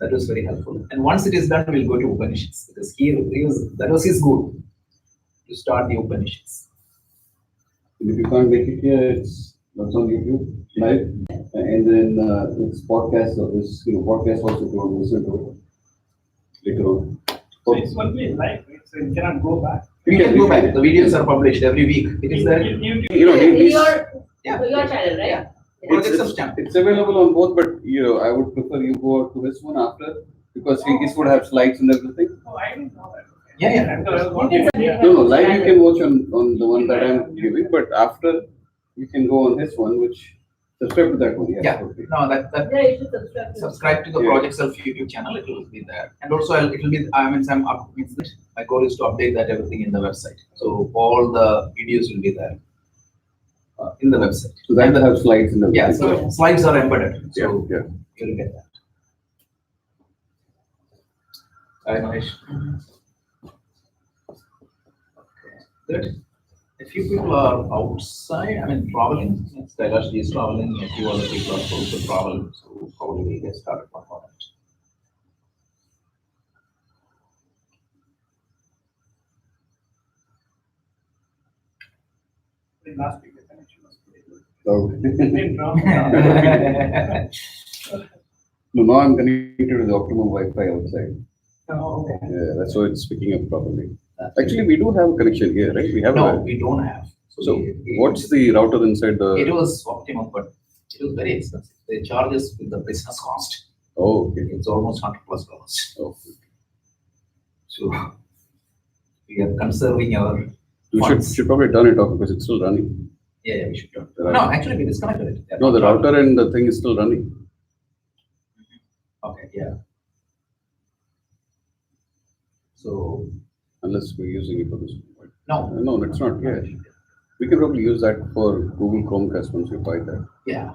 That was very helpful. And once it is done, we'll go to Upanishads because that was his goal to start the Upanishads. And if you can't make it here, that's on YouTube live, and then it's podcast. So this podcast also you can listen to it later on. So it's only live, right? So you cannot go back. You can go back. The videos are published every week. It is there. YouTube. Your channel, right? Yeah. It's available on both, but I would prefer you go to this one after because his would have slides and everything. Oh, I didn't know that. Yeah. No, live you can watch on the one that I'm giving, but after you can go on this one, which subscribe to that one. Yeah. Okay. No, that Yeah, you should subscribe to the Project Self YouTube channel. It will be there, and also it will be. My goal is to update that everything in the website. So all the videos will be there in the website. So that will have slides in the Yeah. So slides are embedded. So yeah. you'll get that. Hi, Mahesh. Okay. Good. A few people are outside. Traveling. Kailash is traveling. A few other people are also traveling. So probably we'll get started on that. Last week the connection was pretty good. So, Didn't drop down. no, now I'm connected to the optimum Wi-Fi outside. Oh, okay. Yeah, that's why it's picking up properly. Actually, we do have a connection here, right? We have. No, we don't have. So what's the router inside the? It was optimum, but it was very expensive. They charge us with the business cost. Oh, okay. It's almost $100+. Okay. So we are conserving our. We should probably turn it off because it's still running. Yeah, we should turn. Right. No, actually we disconnected it. Yeah, No, the router and the thing is still running. Okay, yeah. So Unless we're using it for this. no. No, it's not. Yeah. We can probably use that for Google Chromecast once we buy that. Yeah.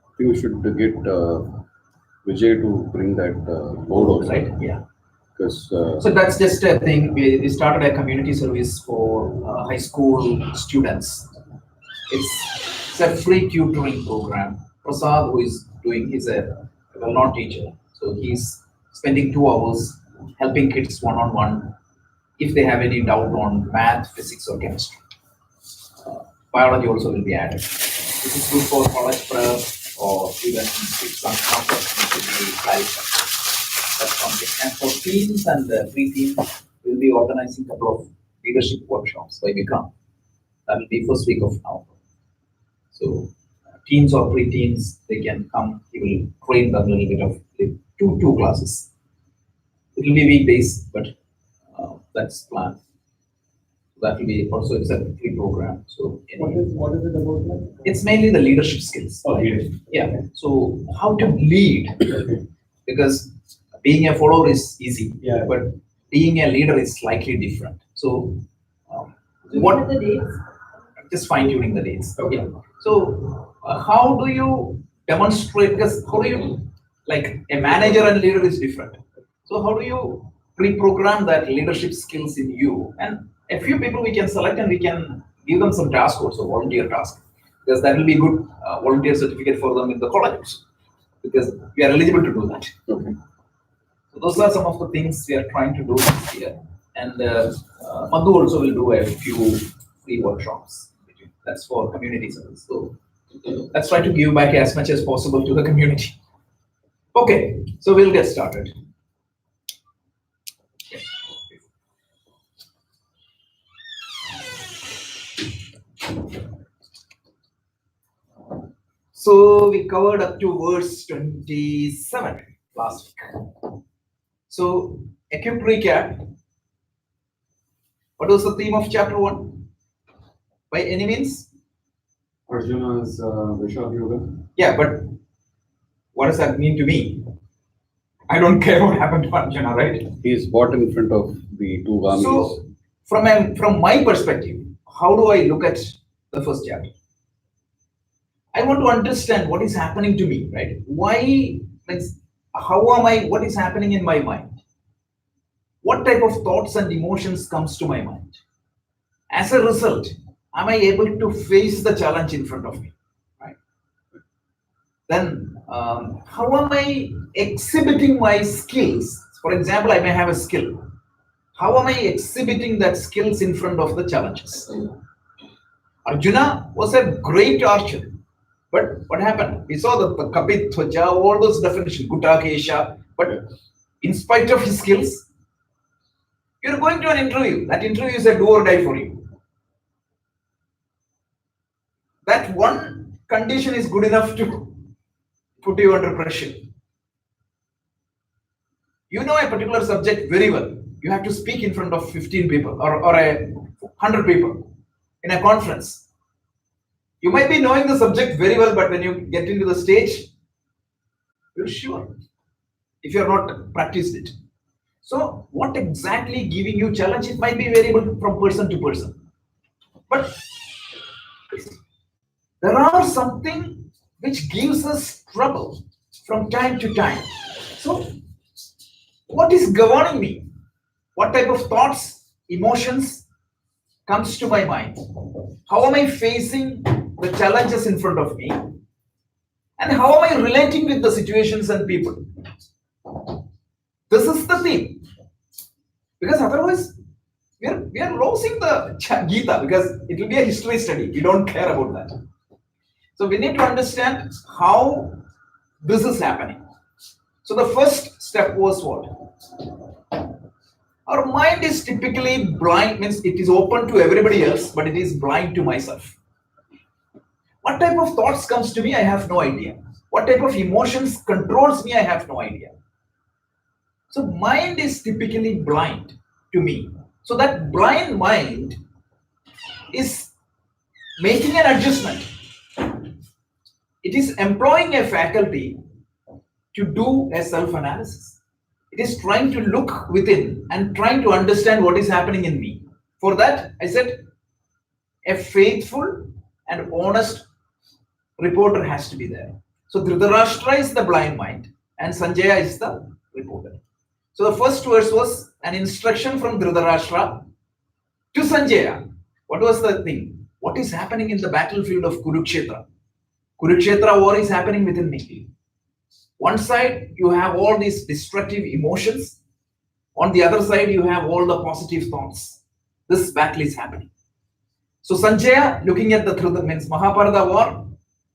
I think we should get Vijay to bring that board also. Right. Yeah. Because So that's just a thing. We started a community service for high school students. It's a free tutoring program. Prasad, who is doing, is a well-known teacher. So he's spending 2 hours helping kids one-on-one if they have any doubt on math, physics, or chemistry. Biology also will be added. This is good for college prep or even if some concepts need to be clarified. That's something. And for teens and pre-teens, we'll be organizing a couple of leadership workshops by Vikram. That will be first week of November. So teens or pre-teens, they can come. He will train them a little bit of two classes. It will be weekdays, but that's planned. That will be also it's a free program. So What is it about that? it's mainly the leadership skills. Oh, leadership. Yeah. So how to lead? Because being a follower is easy, Yeah. but being a leader is slightly different. So What are the dates? just fine tuning the dates. Okay. Yeah. So how do you demonstrate? Because how do you like a manager and leader is different. So how do you pre-program that leadership skills in you? And a few people we can select and we can give them some task also, volunteer task, because that will be good volunteer certificate for them in the colleges, because we are eligible to do that. okay. So those are some of the things we are trying to do this year. And Madhu also will do a few free workshops. That's for community service. So let's try to give back as much as possible to the community. Okay, so we'll get started. So we covered up to verse 27 last week. So a quick recap. What was the theme of chapter 1? By any means? Arjuna's Vishal Yoga. Yeah, but what does that mean to me? I don't care what happened to Arjuna, right? He is bought in front of the two armies. So from my perspective, how do I look at the first chapter? I want to understand what is happening to me, right? Why, like, how am I, what is happening in my mind? What type of thoughts and emotions comes to my mind? As a result, am I able to face the challenge in front of me? Right. Then, how am I exhibiting my skills? For example, I may have a skill. How am I exhibiting that skills in front of the challenges? Arjuna was a great archer, but what happened? We saw the Kapit, Twaja, all those definitions, Guta, Kesha, but in spite of his skills, you're going to an interview. That interview is a do or die for you. That one condition is good enough to put you under pressure. You know a particular subject very well. You have to speak in front of 15 people or 100 people in a conference. You might be knowing the subject very well, but when you get into the stage, you're sure if you're not practiced it. So what exactly giving you challenge? It might be variable from person to person. But there are something which gives us trouble from time to time. So what is governing me? What type of thoughts, emotions comes to my mind? How am I facing the challenges in front of me? And how am I relating with the situations and people? This is the theme. Because otherwise, we are losing the Gita because it will be a history study. We don't care about that. So we need to understand how this is happening. So the first step was what? Our mind is typically blind, means it is open to everybody else, but it is blind to myself. What type of thoughts comes to me, I have no idea. What type of emotions controls me, I have no idea. So mind is typically blind to me. So that blind mind is making an adjustment. It is employing a faculty to do a self-analysis. It is trying to look within and trying to understand what is happening in me. For that, I said, a faithful and honest reporter has to be there. So Dhritarashtra is the blind mind and Sanjaya is the reporter. So the first verse was an instruction from Dhritarashtra to Sanjaya. What was the thing? What is happening in the battlefield of Kurukshetra? Kurukshetra war is happening within me. One side, you have all these destructive emotions. On the other side, you have all the positive thoughts. This battle is happening. So Sanjaya, looking at the means Mahabharata war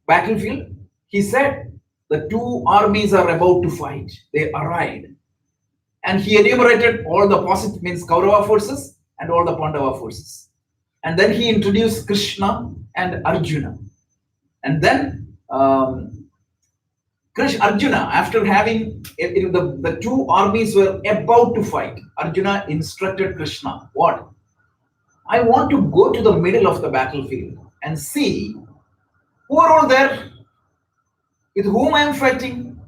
battlefield, he said the two armies are about to fight. They arrived. And he enumerated all the positive, means Kaurava forces and all the Pandava forces. And then he introduced Krishna and Arjuna. And then Arjuna, after having the two armies were about to fight, Arjuna instructed Krishna, what? I want to go to the middle of the battlefield and see who are all there, with whom I am fighting.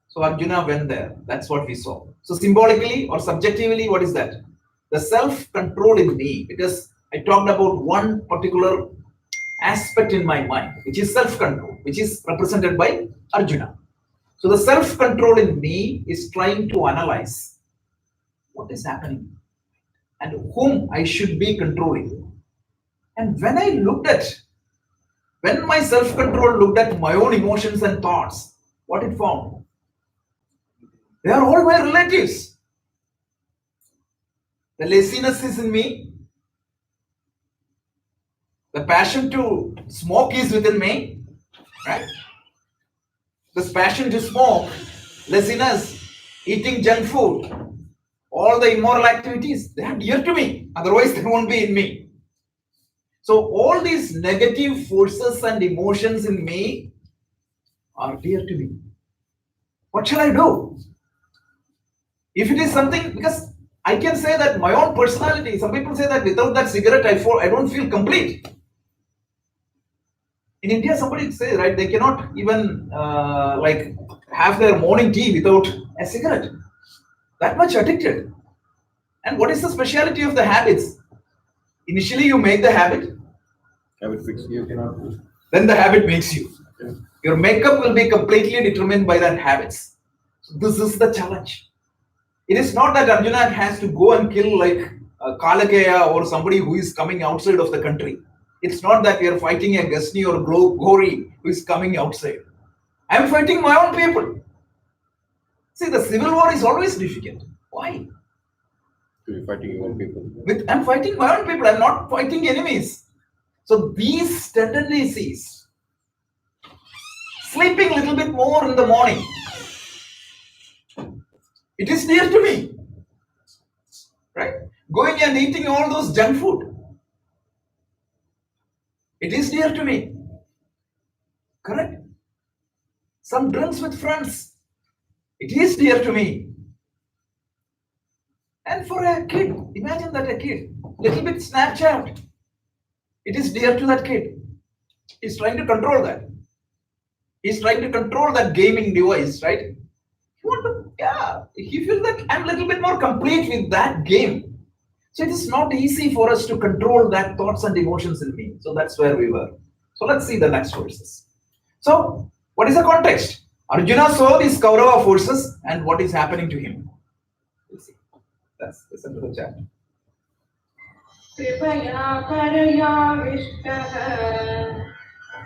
So Arjuna went there. That's what we saw. So symbolically or subjectively, what is that? The self-control in me, because I talked about one particular aspect in my mind, which is self-control, which is represented by Arjuna. So the self-control in me is trying to analyze what is happening and whom I should be controlling. And when my self-control looked at my own emotions and thoughts, what it found? They are all my relatives. The laziness is in me. The passion to smoke is within me, right? This passion to smoke, laziness, eating junk food, all the immoral activities, they are dear to me. Otherwise, they won't be in me. So all these negative forces and emotions in me are dear to me. What shall I do? If it is something, because I can say that my own personality, some people say that without that cigarette, I don't feel complete. In India, somebody says, right, they cannot even have their morning tea without a cigarette. That much addicted. And what is the speciality of the habits? Initially, you make the habit. Habit fix you cannot do. Then the habit makes you. Yeah. Your makeup will be completely determined by that habits. So this is the challenge. It is not that Arjuna has to go and kill like Kalakaya or somebody who is coming outside of the country. It's not that we are fighting a Ghazni or Gori who is coming outside. I'm fighting my own people. See, the civil war is always difficult. Why? You're fighting your own people. I'm fighting my own people. I'm not fighting enemies. So these tendencies, sleeping a little bit more in the morning, it is dear to me. Right? Going and eating all those junk food, it is dear to me. Correct? Some drinks with friends, it is dear to me. And for a kid, imagine that a kid, little bit Snapchat, it is dear to that kid. He's trying to control that. He's trying to control that gaming device, right? You want to, yeah, he feels that I'm a little bit more complete with that game. So it is not easy for us to control that thoughts and emotions in me. So that's where we were. So let's see the next verses. So what is the context? Arjuna saw these Kaurava forces and what is happening to him. We'll see. Let's listen to the chat. कृपया परयाविष्टः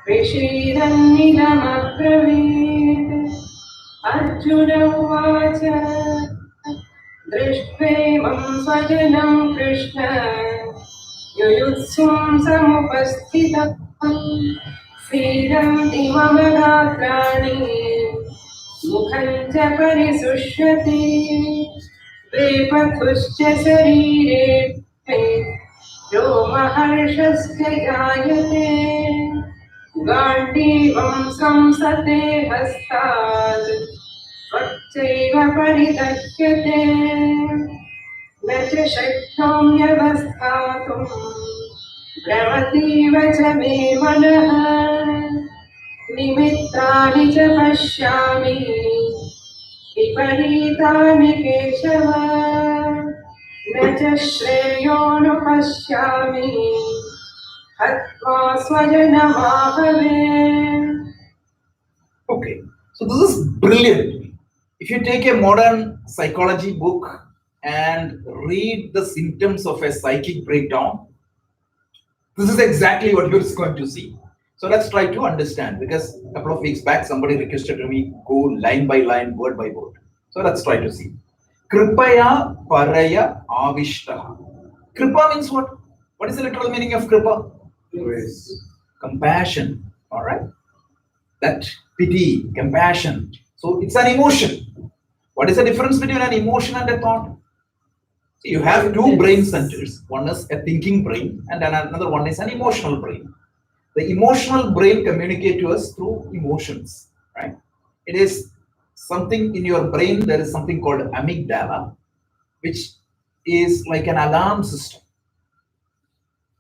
विषीदन्निदमब्रवीत् अर्जुन उवाच दृष्ट्वेमं स्वजनं कृष्ण युयुत्सुं समुपस्थितं सीदन्ति मम गात्राणि मुखं च परिशुष्यति वेपथुश्च शरीरे रोमहर्षश्च जायते गाण्डीवं संसते हस्तात् त्वच्चैव परिदह्यते न च शक्नोम्यवस्थातुं भ्रमतीव च मे मनः निमित्तानि च पश्यामि विपरीतानि केशव न च श्रेयोऽनुपश्यामि हत्वा स्वजनमाहवे. Okay, so this is brilliant. If you take a modern psychology book and read the symptoms of a psychic breakdown, this is exactly what you're going to see. So let's try to understand, because a couple of weeks back somebody requested to me go line by line, word by word. So let's try to see. Kripaya paraya avishtaha. Kripa means what? What is the literal meaning of kripa? Grace. Compassion. All right. That pity, compassion. So it's an emotion. What is the difference between an emotion and a thought? See, you have two brain centers. One is a thinking brain, and then another one is an emotional brain. The emotional brain communicates to us through emotions, right? It is something in your brain. There is something called amygdala, which is like an alarm system.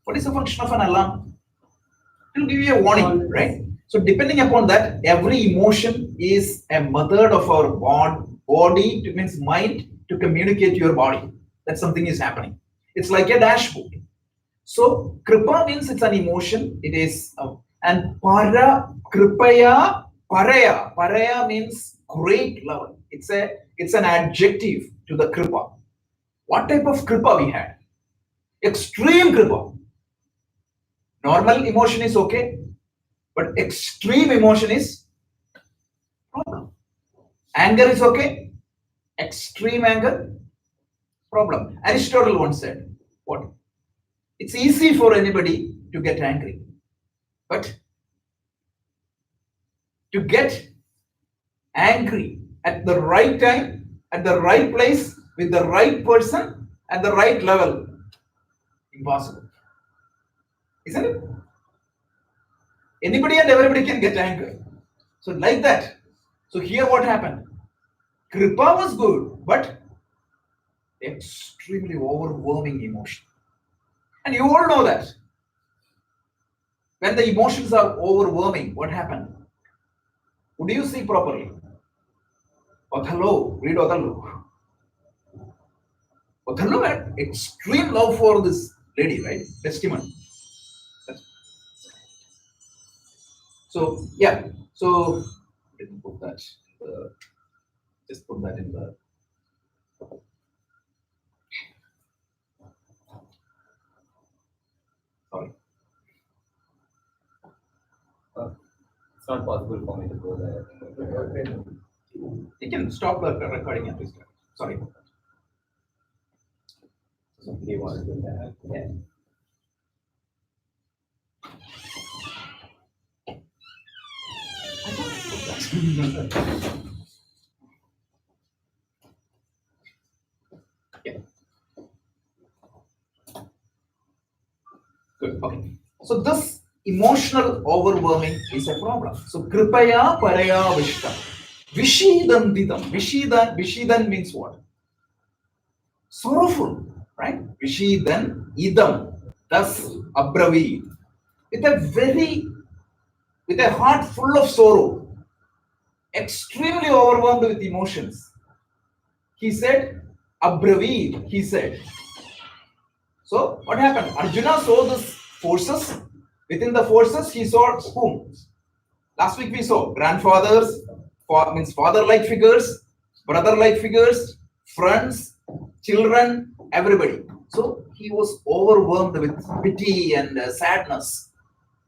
What is the function of an alarm? It will give you a warning, right? So depending upon that, every emotion is a method of our body, to means mind, to communicate to your body that something is happening. It's like a dashboard. So kripa means it's an emotion. It is and kripaya paraya means great level. It's an adjective to the kripa. What type of kripa we had? Extreme kripa. Normal emotion is okay, but extreme emotion is problem. Anger is okay, extreme anger, problem. Aristotle once said, what? It's easy for anybody to get angry, but to get angry at the right time, at the right place, with the right person, at the right level, impossible. Isn't it? Anybody and everybody can get angry. So like that. So here what happened? Kripa was good, but extremely overwhelming emotion. And you all know that. When the emotions are overwhelming, what happened? Would you see properly? Othello, read Othello. Othello had extreme love for this lady, right? Desdemona. So yeah, so didn't put that. Just put that in the. It's not possible for me to go there. You can stop the recording and restart. Sorry about that. Somebody wants to do that. Yeah. Yeah. Good. Okay. So this emotional overwhelming is a problem. So kripaya paraya vishtam. Vishidanditam. Vishidan means what? Sorrowful, right? Vishidan idam. Thus abravi. With a heart full of sorrow, extremely overwhelmed with emotions. He said, abravi, he said. So what happened? Arjuna saw these forces. Within the forces, he saw whom? Last week we saw grandfathers, means father-like figures, brother-like figures, friends, children, everybody. So he was overwhelmed with pity and sadness.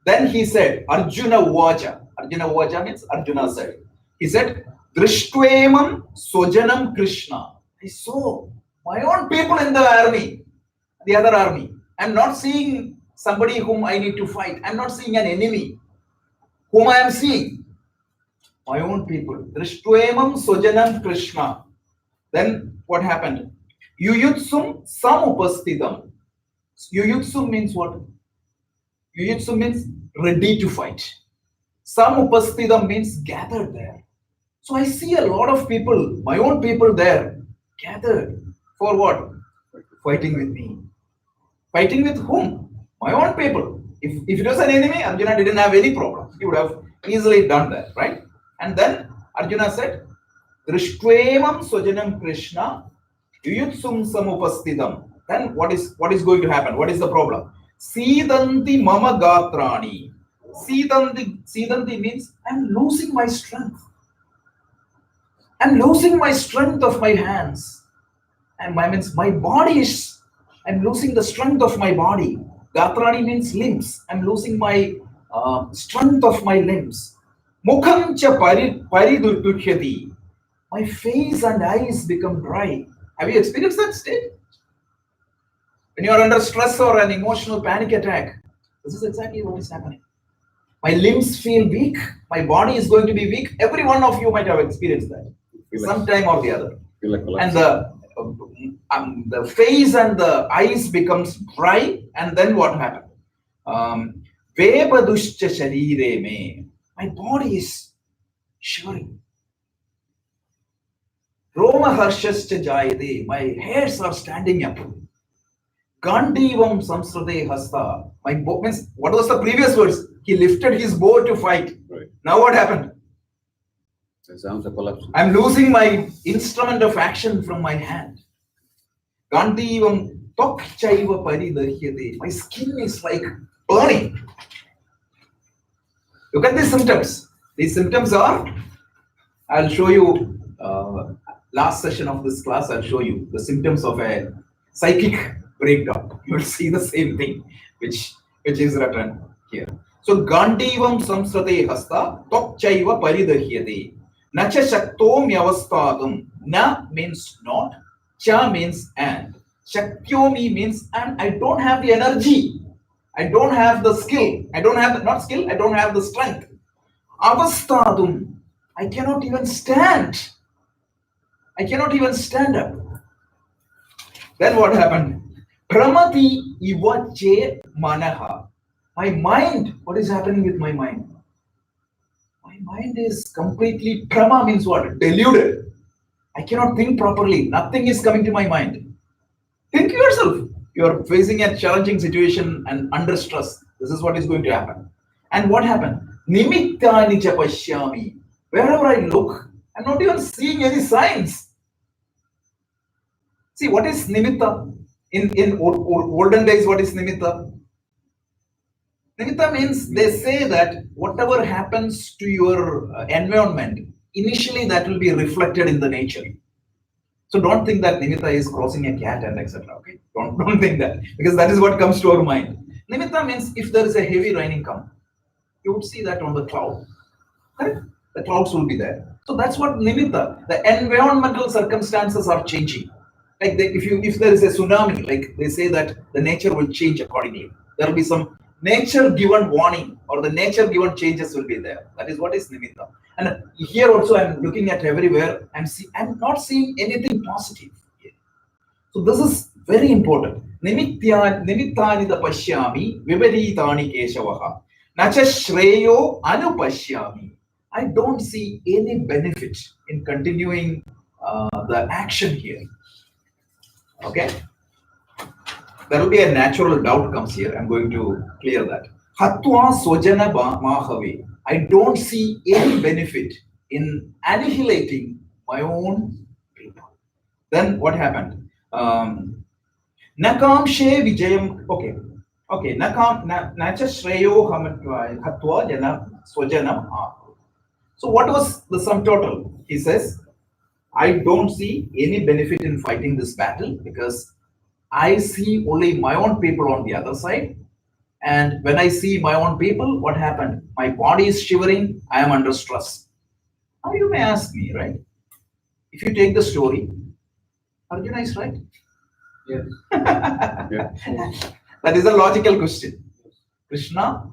Then he said, Arjuna Uvacha. Arjuna Uvacha means Arjuna said. He said, Drishtwemam Sojanam Krishna. I saw my own people in the army, the other army. I'm not seeing somebody whom I need to fight. I'm not seeing an enemy whom I am seeing. My own people. Drishtwemam Sojanam Krishna. Then what happened? Yuyutsum Samupastidam. Yuyutsum means what? Yuyutsu means ready to fight. Samupastidam means gathered there. So I see a lot of people, my own people there, gathered. For what? Fighting with me. Fighting with whom? My own people. If it was an enemy, Arjuna didn't have any problem. He would have easily done that, right? And then Arjuna said, Drishtwemam Sojanam Krishna, Yuyutsum Samupastidam. Then what is going to happen? What is the problem? Sidanti mama gatrani. Sidanti means I'm losing my strength. I'm losing my strength of my hands. And my body is, I'm losing the strength of my body. Gatrani means limbs. I'm losing my strength of my limbs. Mukham cha paridurkhyati. My face and eyes become dry. Have you experienced that state? When you are under stress or an emotional panic attack, this is exactly what is happening. My limbs feel weak. My body is going to be weak. Every one of you might have experienced that sometime or the other. And the face and the eyes becomes dry. And then what happened? Vepaduscha sharire me. My body is shivering. Roma harshascha jayade. My hairs are standing up. Gandivam samsrade hasta. My bow means, what was the previous words? He lifted his bow to fight. Right. Now what happened? Exams are collapsing. I'm losing my instrument of action from my hand. Gandivam tok chaiva paridarhyate. My skin is like burning. Look at these symptoms. These symptoms are, I'll show you, last session of this class, I'll show you the symptoms of a psychic breakdown. You will see the same thing, which is written here. So, Gandivam samsrate hasta tok chaiva paridarhyate. Nacha shaktom yavastadum. Na means not, cha means and. Shaktyomi means and I don't have the energy. I don't have the skill. I don't have the, not skill, I don't have the strength. Avastadum. I cannot even stand. I cannot even stand up. Then what happened? Pramati ivache manaha. My mind, what is happening with my mind? My mind is completely, prama means what? Deluded. I cannot think properly. Nothing is coming to my mind. Think yourself. You are facing a challenging situation and under stress. This is what is going to happen. And what happened? Nimittani cha pashyami. Wherever I look, I'm not even seeing any signs. See, what is nimitta? In olden days, what is nimitta? Nimitta means they say that whatever happens to your environment, initially that will be reflected in the nature. So don't think that nimitta is crossing a cat and etc. Okay, don't think that, because that is what comes to our mind. Nimitta means if there is a heavy raining come, you would see that on the cloud. Correct? The clouds will be there. So that's what nimitta. The environmental circumstances are changing. Like if there is a tsunami, like they say that the nature will change accordingly. There will be some nature given warning or the nature given changes will be there. That is what is nimitta. And here also I'm looking at everywhere. I'm not seeing anything positive here. So this is very important. Nimittani da pashyami viparitani keshavaha. Nacha shreyo anupashyami. I don't see any benefit in continuing the action here. Okay? There will be a natural doubt comes here. I'm going to clear that. Hatwa sojana mahave. I don't see any benefit in annihilating my own people. Then what happened? Nakamshe vijayam. Okay. Nacha shreyo hatwa jana sojanam. So what was the sum total? He says, I don't see any benefit in fighting this battle because I see only my own people on the other side. And when I see my own people, what happened? My body is shivering. I am under stress. Now you may ask me, right? If you take the story, Arjuna is right. Yes. That is a logical question. Krishna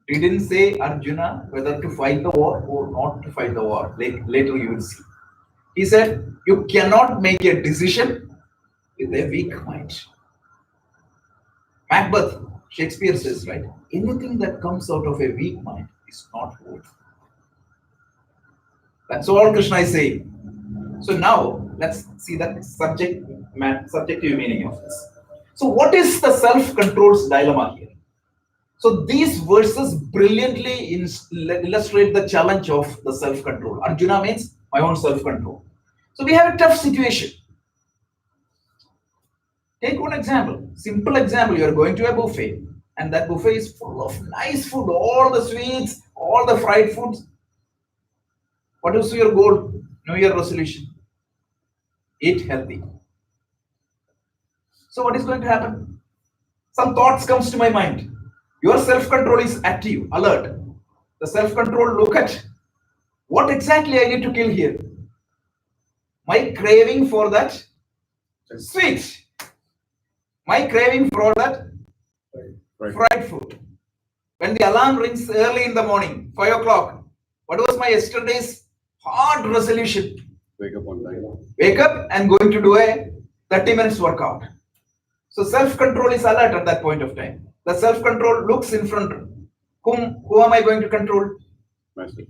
didn't say Arjuna whether to fight the war or not to fight the war. Later you will see. He said, you cannot make a decision with a weak mind. Macbeth, Shakespeare says, right? Anything that comes out of a weak mind is not worth. That's all Krishna is saying. So now let's see the subjective meaning of this. So what is the self-control's dilemma here? So these verses brilliantly illustrate the challenge of the self-control. Arjuna means my own self-control. So we have a tough situation. Take one example, simple example. You are going to a buffet and that buffet is full of nice food, all the sweets, all the fried foods. What is your goal? New Year resolution? Eat healthy. So what is going to happen? Some thoughts comes to my mind. Your self-control is active, alert. The self-control look at what exactly I need to kill here. My craving for that sweet. My craving for that fried food. When the alarm rings early in the morning, 5 o'clock, what was my yesterday's hard resolution? Wake up on time. Wake up and going to do a 30 minutes workout. So self-control is alert at that point of time. The self-control looks in front. Who am I going to control? Myself.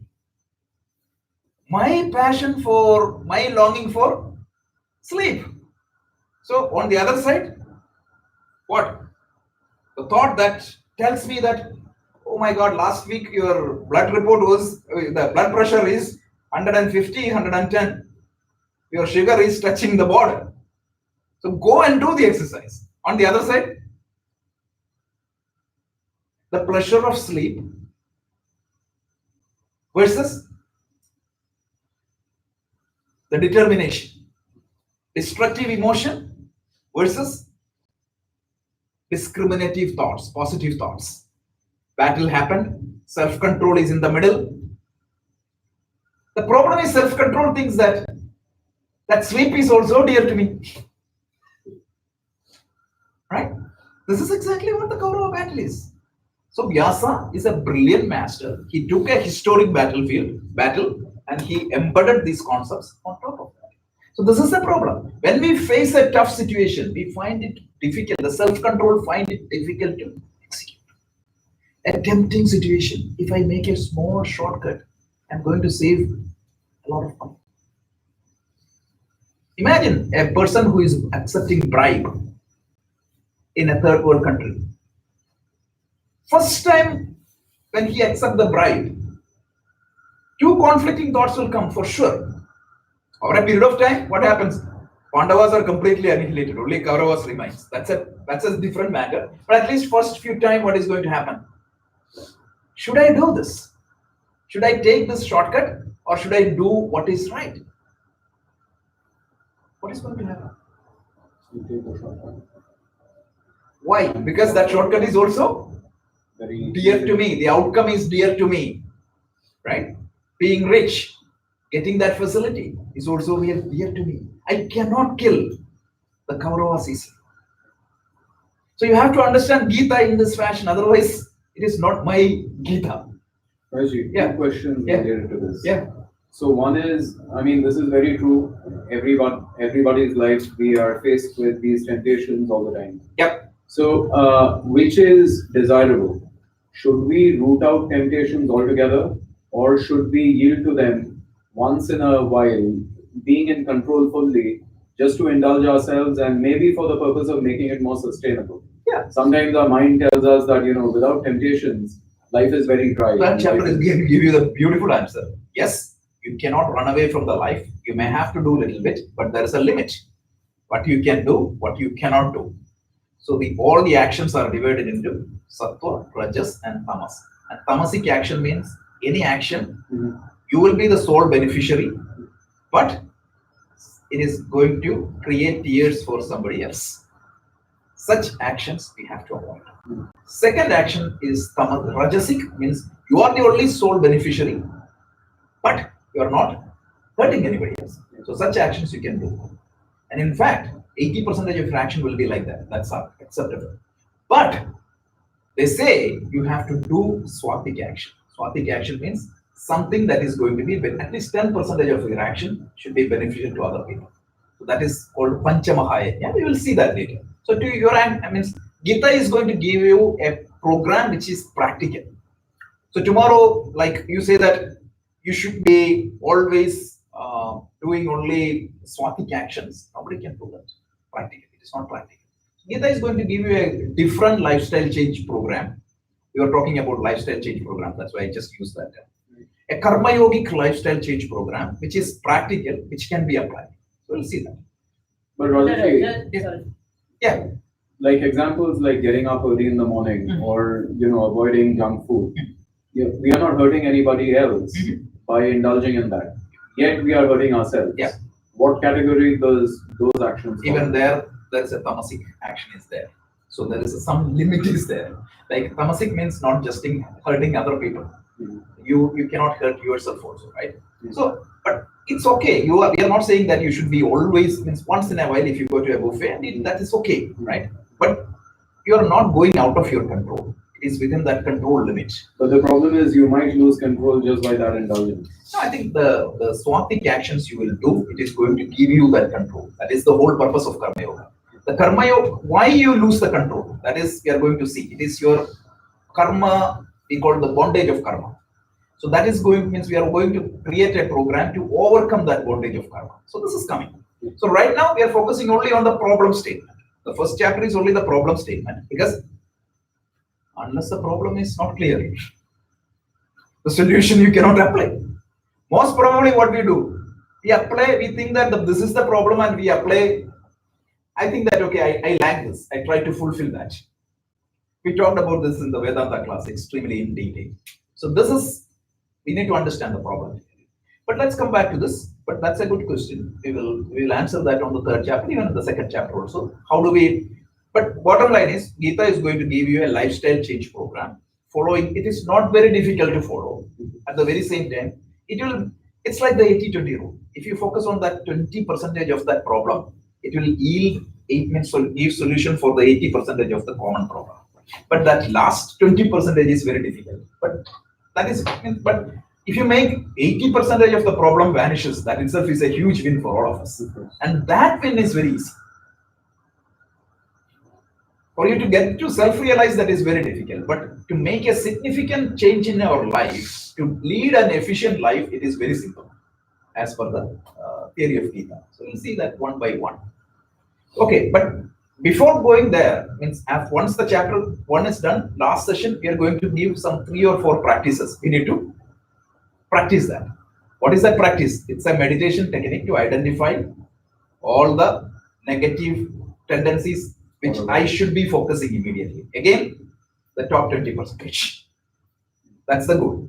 My passion for, my longing for sleep. So on the other side, what? The thought that tells me that, oh my God, last week your blood report was, the blood pressure is 150, 110. Your sugar is touching the border. So go and do the exercise. On the other side, the pleasure of sleep versus the determination. Destructive emotion versus discriminative thoughts, positive thoughts. Battle happened, self-control is in the middle. The problem is self-control thinks that sleep is also dear to me. Right? This is exactly what the Kaurava battle is. So Vyasa is a brilliant master. He took a historic battle, and he embedded these concepts on top of that. So this is the problem. When we face a tough situation, we find it difficult. The self-control find it difficult to execute. A tempting situation. If I make a small shortcut, I'm going to save a lot of money. Imagine a person who is accepting bribe in a third world country. First time when he accepts the bribe, two conflicting thoughts will come for sure. Over a period of time, what happens? Pandavas are completely annihilated. Only Kauravas remains. That's a different matter. But at least first few times, what is going to happen? Should I do this? Should I take this shortcut or should I do what is right? What is going to happen? You take the shortcut. Why? Because that shortcut is also Very dear to me. The outcome is dear to me. Right? Being rich, getting that facility is also dear to me. I cannot kill the Kauravas easily. So you have to understand Gita in this fashion, otherwise it is not my Gita. Raji, Yeah. two questions Yeah. related to this. Yeah. So one is, I mean, this is very true. Everybody's life, we are faced with these temptations all the time. Yep. So, which is desirable? Should we root out temptations altogether, or should we yield to them once in a while, being in control fully, just to indulge ourselves and maybe for the purpose of making it more sustainable? Yeah. Sometimes our mind tells us that, without temptations, life is very dry. That and chapter life is going to give you the beautiful answer. Yes, you cannot run away from the life. You may have to do a little bit, but there is a limit. What you can do, what you cannot do. So all the actions are divided into sattva, rajas, and tamas. And tamasic action means any action, Mhm. you will be the sole beneficiary, but it is going to create tears for somebody else. Such actions we have to avoid. Second action is rajasic, means you are the only sole beneficiary, but you are not hurting anybody else. So such actions you can do. And in fact, 80% of your action will be like that. That's acceptable. But they say you have to do swatik action. Swatik action means something that is going to be at least 10% of your action should be beneficial to other people. So that is called Panchamahaya. Yeah, we will see that later. So to your end, I mean, Gita is going to give you a program which is practical. So tomorrow, like you say that you should be always doing only swatik actions. Nobody can do that practically. It is not practical. Gita is going to give you a different lifestyle change program. We are talking about lifestyle change program. That's why I just used that term. A karma yogic lifestyle change program, which is practical, which can be applied. So we'll see that. But Rajaji, Sorry. Yeah. like examples like getting up early in the morning Mhm. or avoiding junk food, we are not hurting anybody else Mhm. by indulging in that, yet we are hurting ourselves. Yeah. What category does those actions fall Even in? there's a tamasic action is there. So there is some limit is there. Like tamasic means not just hurting other people. Mhm. You cannot hurt yourself also, right? Mhm. So, but it's okay. We are not saying that you should be always, means once in a while if you go to a buffet, that is okay, right? But you are not going out of your control. It is within that control limit. But the problem is you might lose control just by that indulgence. No, I think the swatik actions you will do, it is going to give you that control. That is the whole purpose of karma yoga. The karma yoga, why you lose the control? That is, we are going to see. It is your karma, we call it the bondage of karma. So that is means we are going to create a program to overcome that bondage of karma. So this is coming. So right now we are focusing only on the problem statement. The first chapter is only the problem statement, because unless the problem is not clear, the solution you cannot apply. Most probably what we do, we apply, we think that this is the problem and we apply. I think that, okay, I lack this. I try to fulfill that. We talked about this in the Vedanta class extremely in detail. So this is, we need to understand the problem. But let's come back to this. But that's a good question. We will answer that on the third chapter, even in the second chapter also. How do we? But bottom line is, Gita is going to give you a lifestyle change program. Following, it is not very difficult to follow. At the very same time, it's like the 80-20 rule. If you focus on that 20% of that problem, it will yield, it means give solution for the 80% of the common problem. But that last 20% is very difficult. But that is, but if you make 80% of the problem vanishes, that itself is a huge win for all of us. And that win is very easy. For you to get to self-realize, that is very difficult. But to make a significant change in our life, to lead an efficient life, it is very simple, as per the theory of Gita. So we'll see that one by one. Okay, but before going there, means once the chapter 1 is done, last session, we are going to give some 3 or 4 practices. We need to practice that. What is that practice? It's a meditation technique to identify all the negative tendencies which I should be focusing immediately. Again, the top 20%. That's the goal.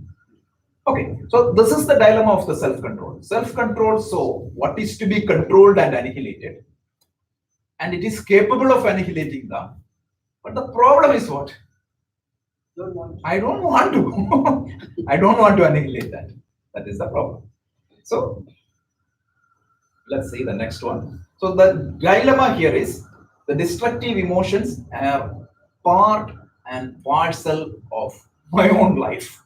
Okay, so this is the dilemma of the self-control. Self-control, so what is to be controlled and annihilated? And it is capable of annihilating them. But the problem is what? I don't want to. I don't want to annihilate that. That is the problem. So let's see the next one. So the dilemma here is the destructive emotions are part and parcel of my own life.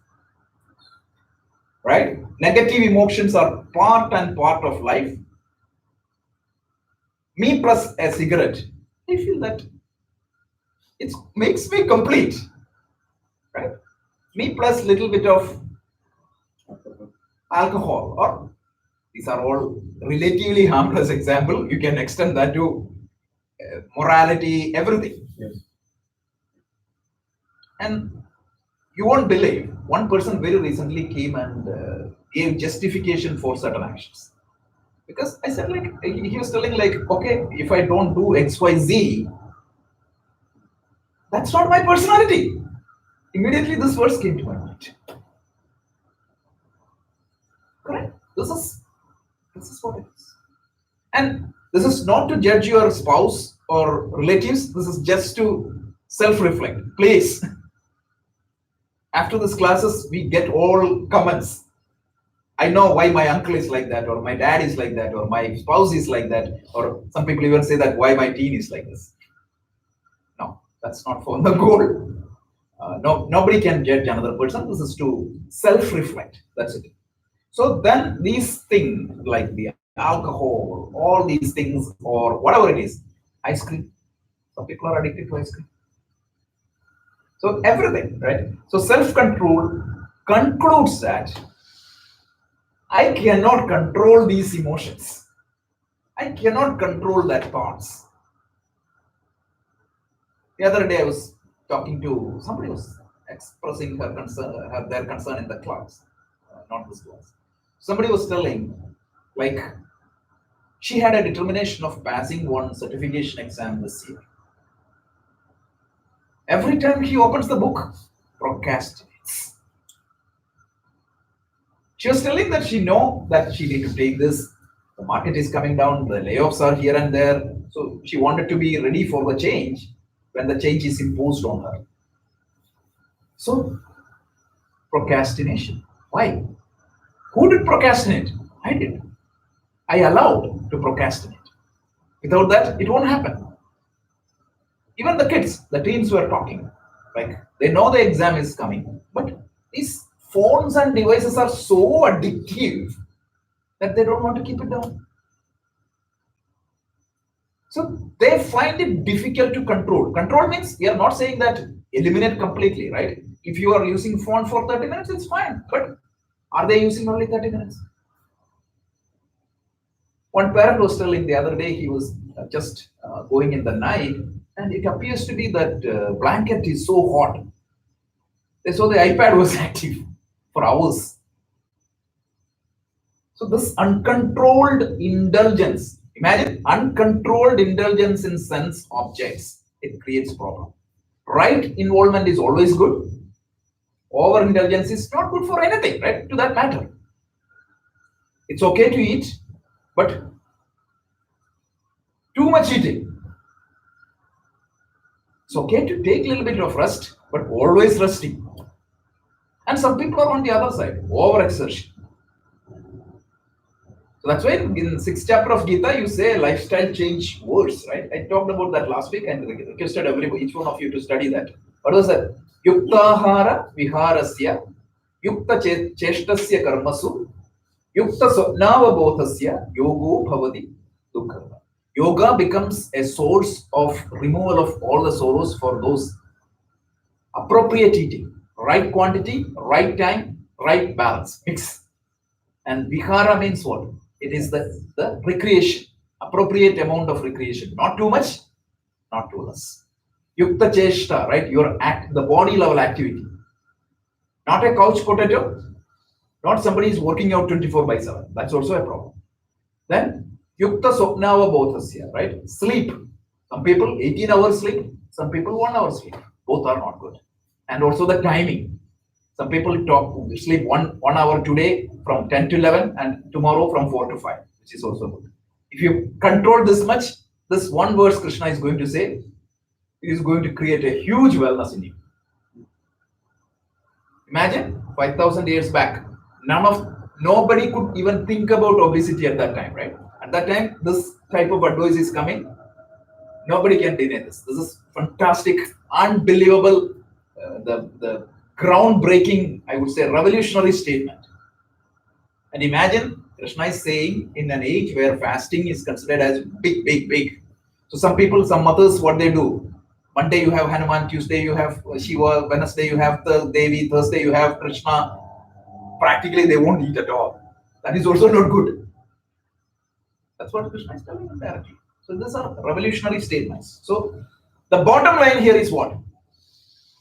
Right? Negative emotions are part and part of life. Me plus a cigarette, I feel that it makes me complete. Right? Me plus little bit of alcohol, or these are all relatively harmless example. You can extend that to morality, everything. Yes. And you won't believe, one person very recently came and gave justification for certain actions. Because I said, like, he was telling, like, okay, if I don't do XYZ, that's not my personality. Immediately, this verse came to my mind. Correct? This is what it is. And this is not to judge your spouse or relatives, this is just to self reflect. Please, after these classes, we get all comments. I know why my uncle is like that, or my dad is like that, or my spouse is like that, or some people even say that why my teen is like this. No, that's not for the goal. No, nobody can judge another person. This is to self-reflect. That's it. So then these things like the alcohol, all these things, or whatever it is, ice cream. Some people are addicted to ice cream. So everything, right? So self-control concludes that I cannot control these emotions. I cannot control that thoughts. The other day I was talking to somebody was expressing her concern, their concern in the class, not this class. Somebody was telling, like, she had a determination of passing one certification exam this year. Every time he opens the book, procrastinates. She was telling that she know that she need to take this. The market is coming down, the layoffs are here and there. So she wanted to be ready for the change when the change is imposed on her. So procrastination. Why? Who did procrastinate? I did. I allowed to procrastinate. Without that, it won't happen. Even the kids, the teens were talking, like they know the exam is coming, but these phones and devices are so addictive that they don't want to keep it down. So they find it difficult to control. Control means we are not saying that eliminate completely, right? If you are using phone for 30 minutes, it's fine. But are they using only 30 minutes? One parent was telling the other day he was just going in the night, and it appears to be that blanket is so hot. They saw the iPad was active for hours. So this uncontrolled indulgence, imagine uncontrolled indulgence in sense objects, it creates problem. Right involvement is always good. Overindulgence is not good for anything, right? To that matter. It's okay to eat, but too much eating. It's okay to take a little bit of rest, but always resting. And some people are on the other side, overexertion. So that's why in 6th chapter of Gita, you say lifestyle change words, right? I talked about that last week and requested each one of you to study that. What was that? Yuktahara viharasya, yukta cheshtasya karmasu, yukta swapnavabodhasya, yogo bhavati dukkha. Yoga becomes a source of removal of all the sorrows for those appropriate eating, right quantity, right time, right balance, mix. And vihara means what? It is the recreation, appropriate amount of recreation, not too much, not too less. Yukta cheshta, right? Your act, the body level activity. Not a couch potato, not somebody is working out 24/7. That's also a problem. Then yukta swapnava bodhasya, right? Sleep. Some people 18 hours sleep, some people 1 hour sleep. Both are not good. And also the timing. Some people sleep one hour today from 10 to 11 and tomorrow from 4 to 5, which is also good. If you control this much, this one verse Krishna is going to say is going to create a huge wellness in you. Imagine 5,000 years back, none of Nobody could even think about obesity at that time, right? At that time, this type of advice is coming. Nobody can deny this. This is fantastic, unbelievable, the groundbreaking, I would say, revolutionary statement. And imagine Krishna is saying in an age where fasting is considered as big, big, big. So some people, some mothers, what they do? Monday you have Hanuman, Tuesday you have Shiva, Wednesday you have the Devi, Thursday you have Krishna. Practically they won't eat at all. That is also not good. That's what Krishna is telling them directly. So these are revolutionary statements. So the bottom line here is what?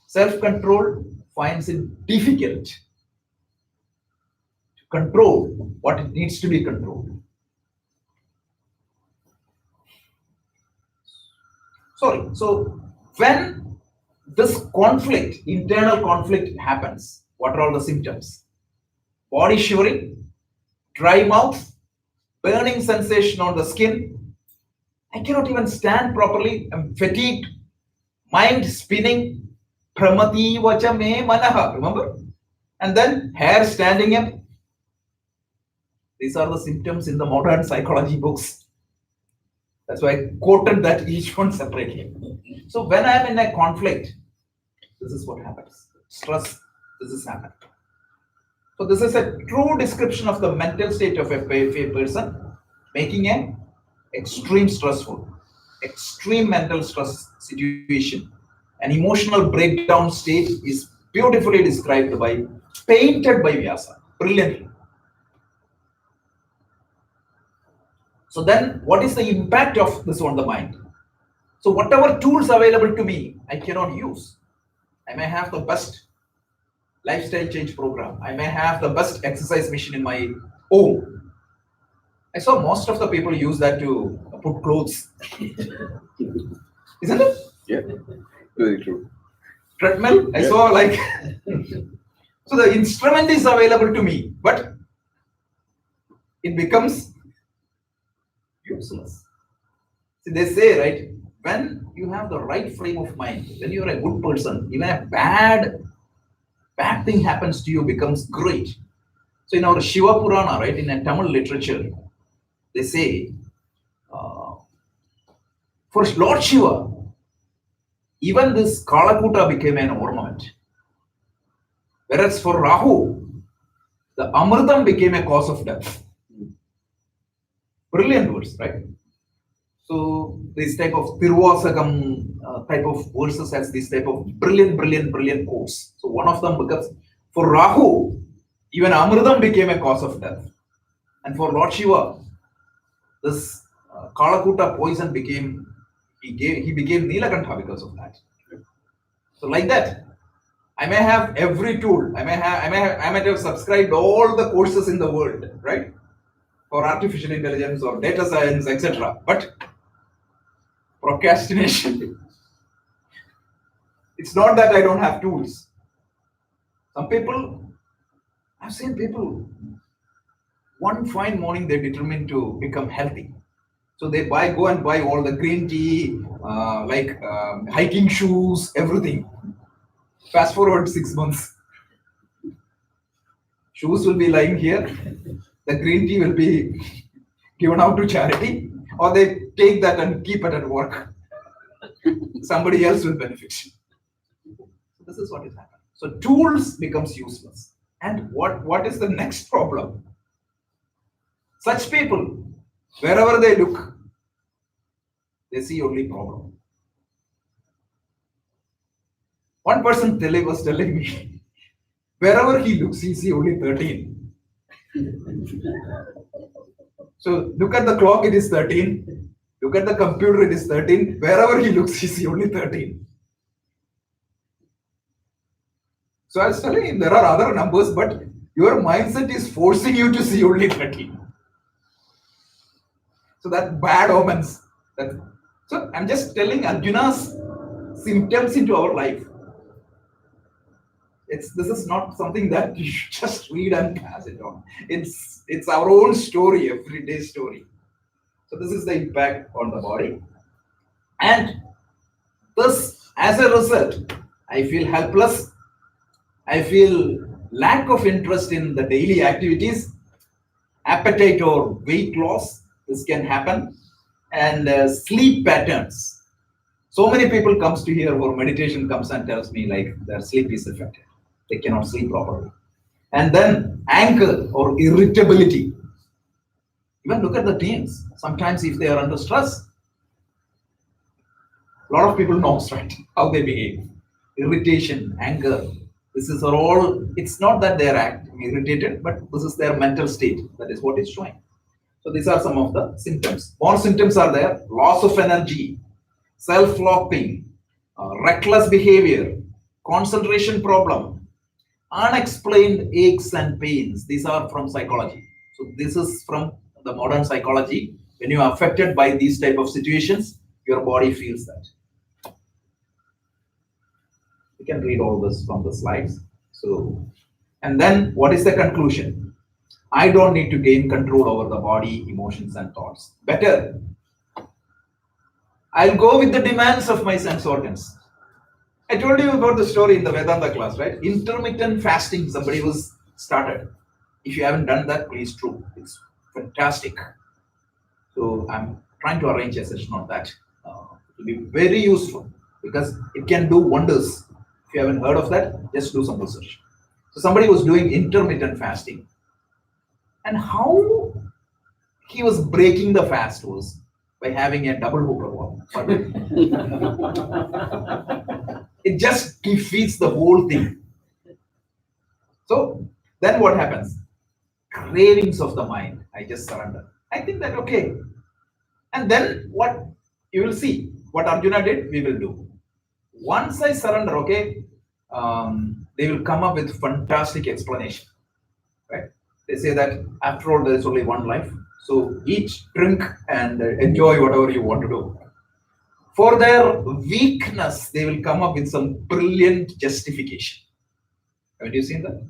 Self-control finds it difficult to control what it needs to be controlled. Sorry. So when this conflict, internal conflict happens, what are all the symptoms? Body shivering, dry mouth, burning sensation on the skin. I cannot even stand properly. I'm fatigued, mind spinning. Pramati vacha me manaha. Remember? And then hair standing up. These are the symptoms in the modern psychology books. That's why I quoted that each one separately. So when I'm in a conflict, this is what happens. Stress, this is happening. So this is a true description of the mental state of a person, making a extreme stressful, extreme mental stress situation. An emotional breakdown state is beautifully described by, painted by Vyasa, brilliantly. So then what is the impact of this on the mind? So whatever tools available to me, I cannot use. I may have the best lifestyle change program. I may have the best exercise machine in my home. I saw most of the people use that to put clothes. Isn't it? Yeah, very true. Treadmill, I saw like, so the instrument is available to me, but it becomes useless. See, they say, right, when you have the right frame of mind, when you're a good person, even a bad thing happens to you becomes great. So in our Shiva Purana, right, in a Tamil literature, they say, for Lord Shiva, even this Kalakuta became an ornament. Whereas for Rahu, the Amritam became a cause of death. Brilliant words, right? So this type of Tiruvasakam type of verses has this type of brilliant quotes. So one of them becomes, for Rahu, even Amritam became a cause of death. And for Lord Shiva, this Kalakuta poison became, he became Nilakantha because of that. So like that, I may have every tool. I might have subscribed all the courses in the world, right? For artificial intelligence or data science, etc. But procrastination. It's not that I don't have tools. Some people, I've seen people, one fine morning they determine to become healthy. So they go and buy all the green tea, hiking shoes, everything. Fast forward 6 months. Shoes will be lying here. The green tea will be given out to charity, or they take that and keep it at work. Somebody else will benefit. So this is what is happening. So tools becomes useless. And what is the next problem? Such people, wherever they look, they see only problem. One person was telling me, wherever he looks, he sees only 13. So look at the clock, it is 13. Look at the computer, it is 13. Wherever he looks, he sees only 13. So I was telling him there are other numbers, but your mindset is forcing you to see only 13. So that bad omens. So I'm just telling Arjuna's symptoms into our life. This is not something that you should just read and pass it on. It's our own story, everyday story. So this is the impact on the body. And thus, as a result, I feel helpless. I feel lack of interest in the daily activities. appetite or weight loss, this can happen, and sleep patterns. So many people comes to here for meditation comes and tells me like their sleep is affected. They cannot sleep properly. And then anger or irritability. Even look at the teens. Sometimes if they are under stress, a lot of people knows right how they behave. Irritation, anger. This is all. It's not that they are acting irritated, but this is their mental state. That is what it's showing. So these are some of the symptoms. More symptoms are there: loss of energy, self-loathing, reckless behavior, concentration problem, unexplained aches and pains. These are from psychology. So this is from the modern psychology. When you are affected by these type of situations, your body feels that. You can read all this from the slides. So, and then what is the conclusion? I don't need to gain control over the body, emotions, and thoughts. Better, I'll go with the demands of my sense organs. I told you about the story in the Vedanta class, right? Intermittent fasting, somebody was started. If you haven't done that, please do. It's fantastic. So I'm trying to arrange a session on that. It will be very useful because it can do wonders. If you haven't heard of that, just do some research. So somebody was doing intermittent fasting, and how he was breaking the fast was by having a double hookah one. It just defeats the whole thing. So then what happens? Cravings of the mind. I just surrender. I think that okay. And then what you will see, what Arjuna did, we will do. Once I surrender, okay, they will come up with fantastic explanation. Right? They say that after all, there is only one life. So eat, drink, and enjoy whatever you want to do. For their weakness, they will come up with some brilliant justification. Have you seen that?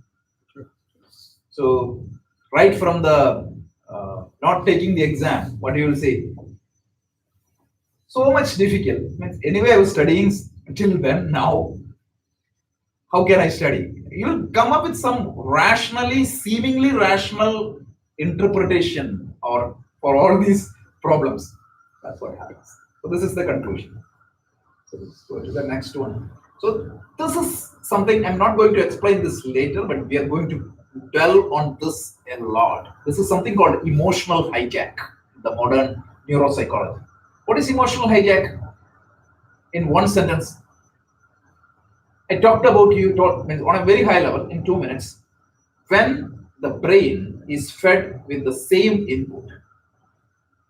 So, right from the not taking the exam, what you will say? So much difficult. Anyway, I was studying till then. Now, how can I study? You'll come up with some rationally, seemingly rational interpretation or for all these problems. That's what happens. So this is the conclusion. So let's go to the next one. So this is something I'm not going to explain this later, but we are going to dwell on this a lot. This is something called emotional hijack, the modern neuropsychology. What is emotional hijack? In one sentence, I talked about on a very high level in 2 minutes. When the brain is fed with the same input,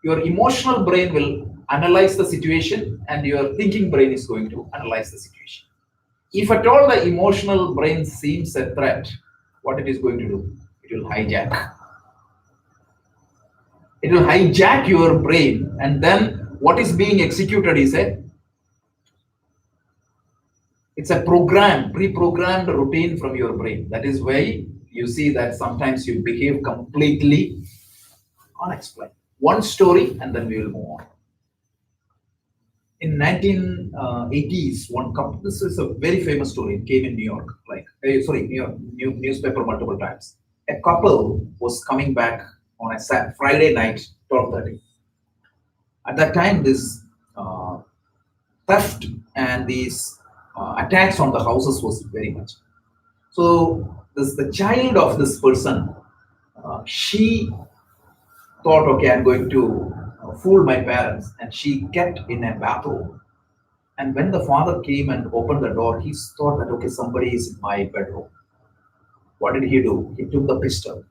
your emotional brain will analyze the situation and your thinking brain is going to analyze the situation. If at all the emotional brain seems a threat, what it is going to do? It will hijack. It will hijack your brain, and then what is being executed is it's a program, pre-programmed routine from your brain. That is why you see that sometimes you behave completely unexplained. One story, and then we will move on. In 1980s, one couple. This is a very famous story. It came in New York, New York newspaper multiple times. A couple was coming back on a Friday night, 12:30. At that time, this theft and these attacks on the houses was very much. So the child of this person, she thought, okay, I'm going to fool my parents, and she kept in a bathroom. And when the father came and opened the door, he thought that okay, somebody is in my bedroom. What did he do? He took the pistol,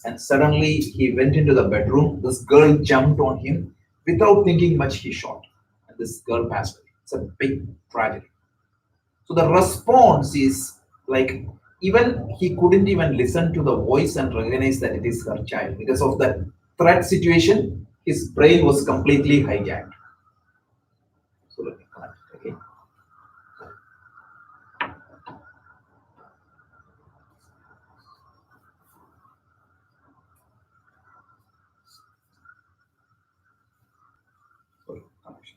and suddenly he went into the bedroom. This girl jumped on him without thinking much. He shot, and this girl passed away. It's a big tragedy. So the response is like even he couldn't even listen to the voice and recognize that it is her child because of that threat situation. His brain was completely hijacked. So let me connect it again. Sorry, connection.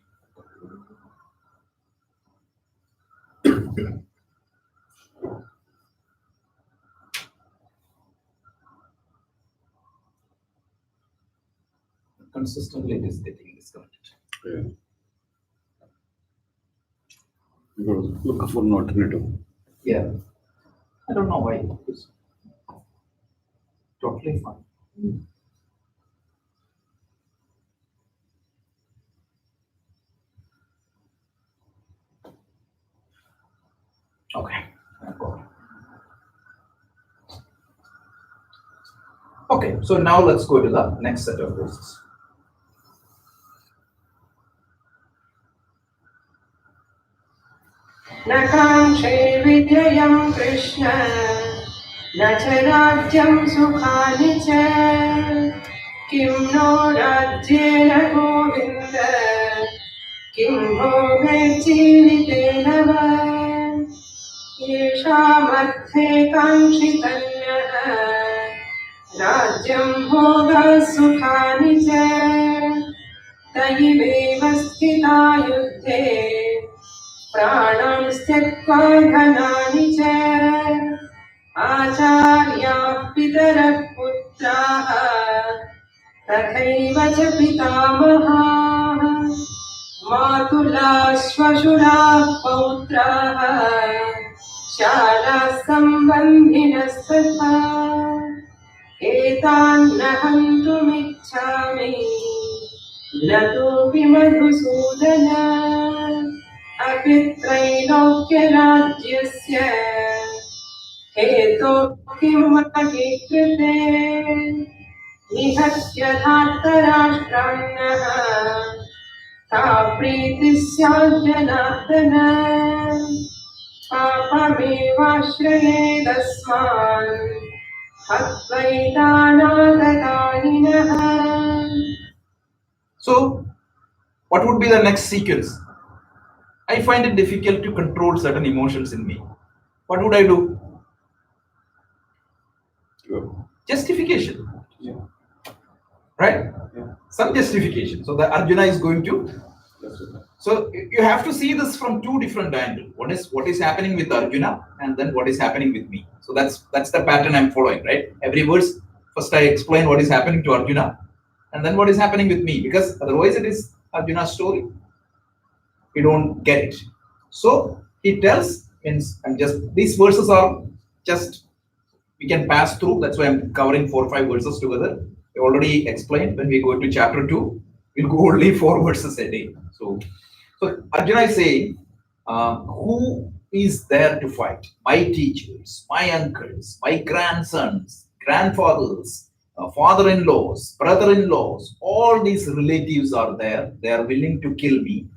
consistently it is getting disconnected. Yeah. You got to look for an alternative. Yeah. I don't know why. It's totally fine. Okay. Okay, so now let's go to the next set of verses. न काङ्क्षे विजयं कृष्ण न च राज्यं सुखानि च किं no राज्येन Govind किं भोगैर्जीवितेन वा येषामर्थे काङ्क्षितन्यः राज्यं भोगः सुखानि च दैवेव स्थिता युद्धे प्राणां त्यक्त्वा धनानि च आचार्याः पितरः पुत्राः तथैव च पितामहाः मातुलाः श्वशुराः पौत्राः शालाः सम्बन्धिनस्तथा एतान् न हन्तुमिच्छामि न तोऽपि मधुसूदन अपि त्रैलोक्यराज्यस्य हेतोः किं महि कृते निहत्य धार्तराष्ट्रान्नः का प्रीतिः स्यात् Janardan पापमेवाश्रयेदस्मान् हत्वैतानागतायिनः. So, what would be the next sequence? I find it difficult to control certain emotions in me. What would I do? Justification. Yeah. Right? Yeah. Some justification. So the Arjuna is going to. That's it. So you have to see this from two different angles. One is what is happening with Arjuna, and then what is happening with me. So that's the pattern I'm following, right? Every verse, first I explain what is happening to Arjuna, and then what is happening with me, because otherwise it is Arjuna's story. We don't get it. So he tells, and just these verses are just we can pass through. That's why I'm covering 4 or 5 verses together. I already explained when we go to chapter 2, we'll go only 4 verses a day. So Arjuna is saying, who is there to fight? My teachers, my uncles, my grandsons, grandfathers, father-in-laws, brother-in-laws, all these relatives are there. They are willing to kill me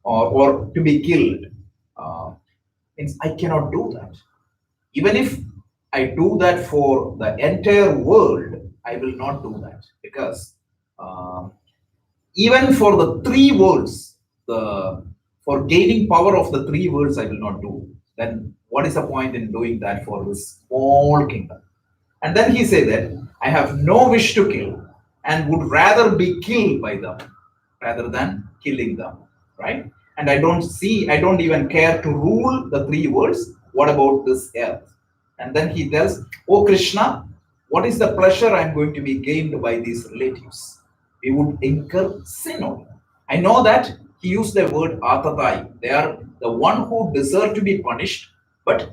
or to be killed. Means I cannot do that. Even if I do that for the entire world, I will not do that, because even for the 3 worlds, for gaining power of the 3 worlds, I will not do. Then what is the point in doing that for this small kingdom? And then he said that I have no wish to kill and would rather be killed by them rather than killing them, right? And I don't even care to rule the 3 worlds. What about this earth? And then he tells, oh Krishna, what is the pleasure I'm going to be gained by these relatives? We would incur sin only. I know that he used the word atatai. They are the one who deserve to be punished, but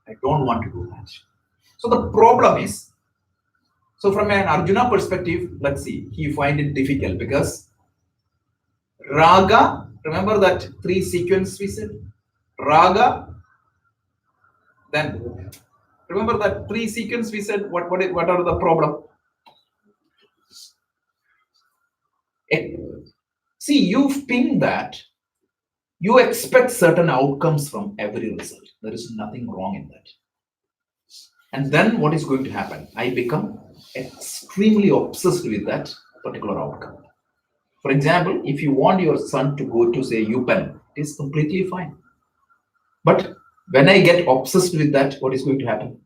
I don't want to do that. So the problem is, so from an Arjuna perspective, let's see, he find it difficult because Raga, remember that 3 sequence we said? Raga, then remember that 3 sequence we said, what are the problem? See, you've pinged that. You expect certain outcomes from every result. There is nothing wrong in that. And then what is going to happen? I become extremely obsessed with that particular outcome. For example, if you want your son to go to say UPenn, it is completely fine. But when I get obsessed with that, what is going to happen?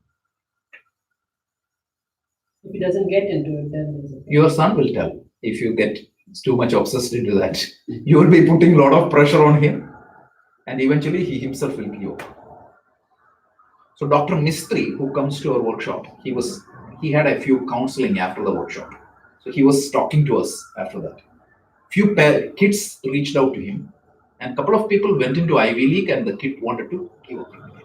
If he doesn't get into it, then Your son will tell. If you get too much obsessed into that, you will be putting a lot of pressure on him, and eventually he himself will give up. So Dr. Mistry, who comes to our workshop, he had a few counseling after the workshop. So he was talking to us after that. Few kids reached out to him, and a couple of people went into Ivy League, and the kid wanted to give up immediately.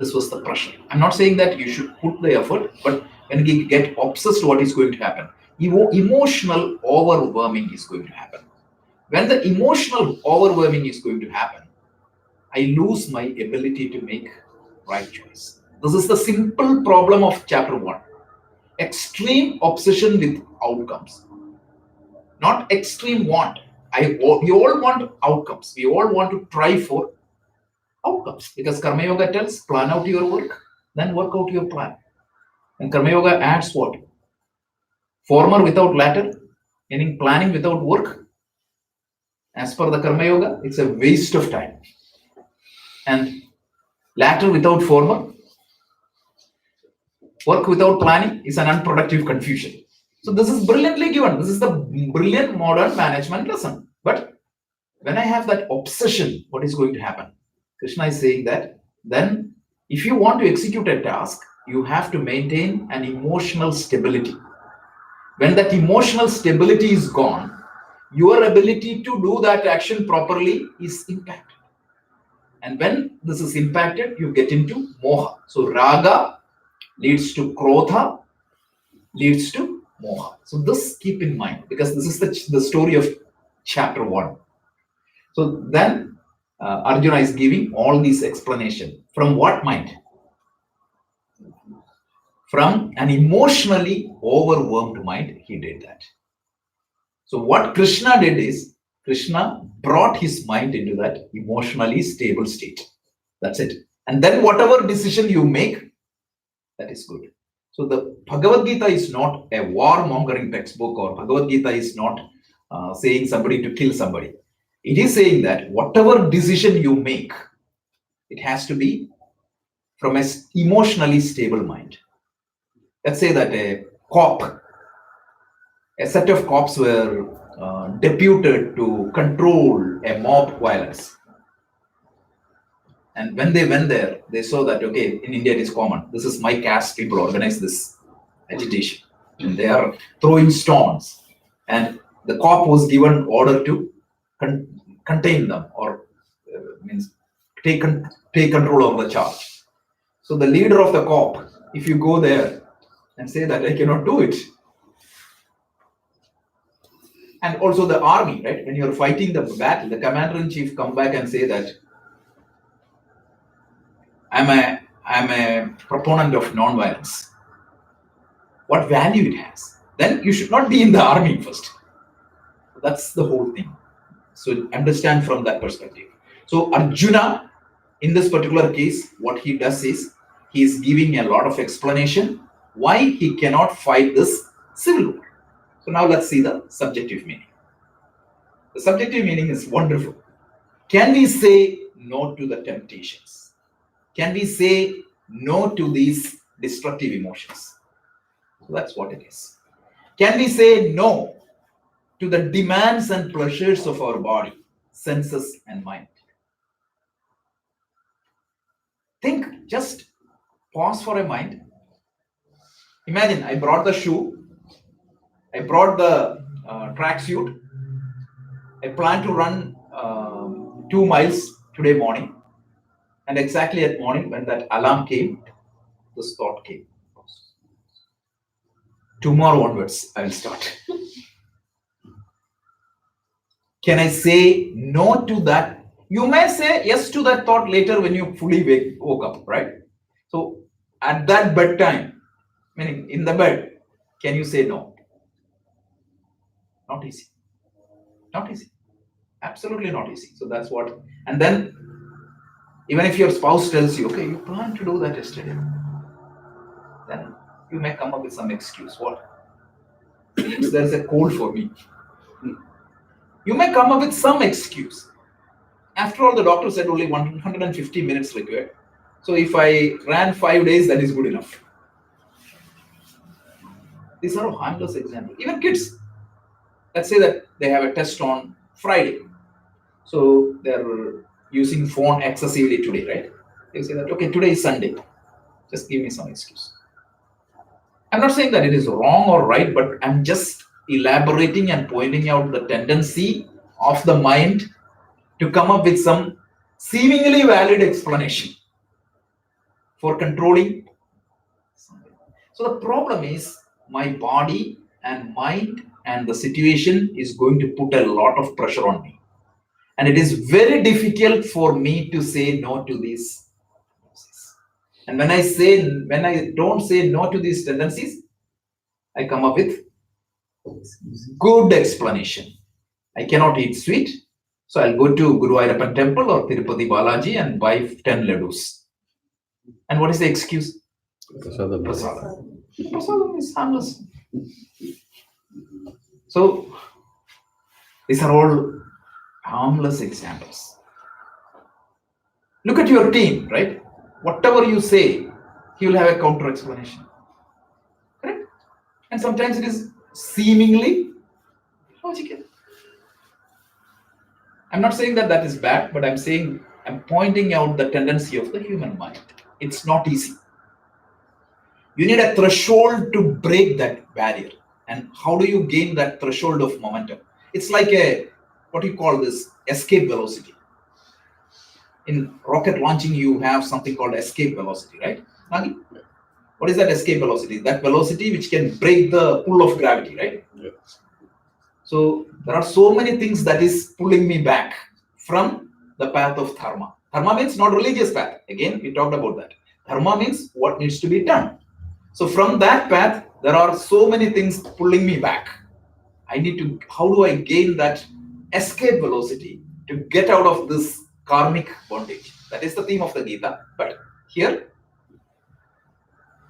This was the pressure. I'm not saying that you should put the effort, but when you get obsessed, what is going to happen? Emotional overwhelming is going to happen. When the emotional overwhelming is going to happen, I lose my ability to make right choice. This is the simple problem of chapter 1. Extreme obsession with outcomes, not extreme want. We all want outcomes. We all want to try for outcomes because Karma Yoga tells plan out your work, then work out your plan. And Karma Yoga adds what? Former without latter, meaning planning without work. As per the Karma Yoga, it's a waste of time. And latter without former, work without planning is an unproductive confusion. So this is brilliantly given. This is the brilliant modern management lesson. But when I have that obsession, what is going to happen? Krishna is saying that then if you want to execute a task, you have to maintain an emotional stability. When that emotional stability is gone, your ability to do that action properly is impacted. And when this is impacted, you get into moha. So raga leads to krodha, leads to moha. So this keep in mind because this is the story of chapter 1. So then Arjuna is giving all these explanation. From what mind? From an emotionally overwhelmed mind, he did that. So what Krishna did is, Krishna brought his mind into that emotionally stable state. That's it. And then whatever decision you make, that is good. So the Bhagavad Gita is not a war-mongering textbook, or Bhagavad Gita is not saying somebody to kill somebody. It is saying that whatever decision you make, it has to be from an emotionally stable mind. Let's say that a set of cops were deputed to control a mob violence. And when they went there, they saw that, okay, in India it is common. This is my caste people organize this agitation. And they are throwing stones. And the cop was given order to contain them, or means take control over the charge. So the leader of the cop, if you go there and say that I cannot do it, and also the army, right? When you're fighting the battle, the commander-in-chief come back and say that I'm a proponent of non-violence. What value it has? Then you should not be in the army first. That's the whole thing. So understand from that perspective. So Arjuna, in this particular case, what he does is he is giving a lot of explanation why he cannot fight this civil war. So now let's see the subjective meaning. The subjective meaning is wonderful. Can we say no to the temptations? Can we say no to these destructive emotions? So that's what it is. Can we say no to the demands and pleasures of our body, senses, and mind? Think, just pause for a mind. Imagine I brought the shoe, I brought the tracksuit, I plan to run 2 miles today morning, and exactly at morning when that alarm came, this thought came. Tomorrow onwards, I will start. Can I say no to that? You may say yes to that thought later when you fully woke up, right? So at that bedtime, meaning in the bed, can you say no? Not easy. Not easy. Absolutely not easy. So that's what. And then even if your spouse tells you, okay, you planned to do that yesterday, then you may come up with some excuse. What? There's a cold for me. You may come up with some excuse. After all, the doctor said only 150 minutes required. So if I ran 5 days, that is good enough. These are harmless examples. Even kids, let's say that they have a test on Friday. So they're using phone excessively today, right? They say that, okay, today is Sunday. Just give me some excuse. I'm not saying that it is wrong or right, but I'm just elaborating and pointing out the tendency of the mind to come up with some seemingly valid explanation for controlling something. So the problem is my body and mind and the situation is going to put a lot of pressure on me. And it is very difficult for me to say no to these tendencies. And when I don't say no to these tendencies, I come up with good explanation. I cannot eat sweet, so I'll go to Guru Ayyappan temple or Tirupati Balaji and buy 10 laddus. And what is the excuse? Prasadam. Prasadam. Prasadam is harmless. So these are all harmless examples. Look at your team, right? Whatever you say, he will have a counter explanation. Correct? And sometimes it is seemingly logical. I'm not saying that that is bad, but I'm pointing out the tendency of the human mind. It's not easy. You need a threshold to break that barrier. And how do you gain that threshold of momentum? It's like what do you call this? Escape velocity. In rocket launching, you have something called escape velocity, right? Nagi? What is that escape velocity? That velocity which can break the pull of gravity, right? Yeah. So there are so many things that is pulling me back from the path of dharma. Dharma means not religious path. Again, we talked about that. Dharma means what needs to be done. So from that path, there are so many things pulling me back. How do I gain that escape velocity to get out of this karmic bondage? That is the theme of the Gita. But here,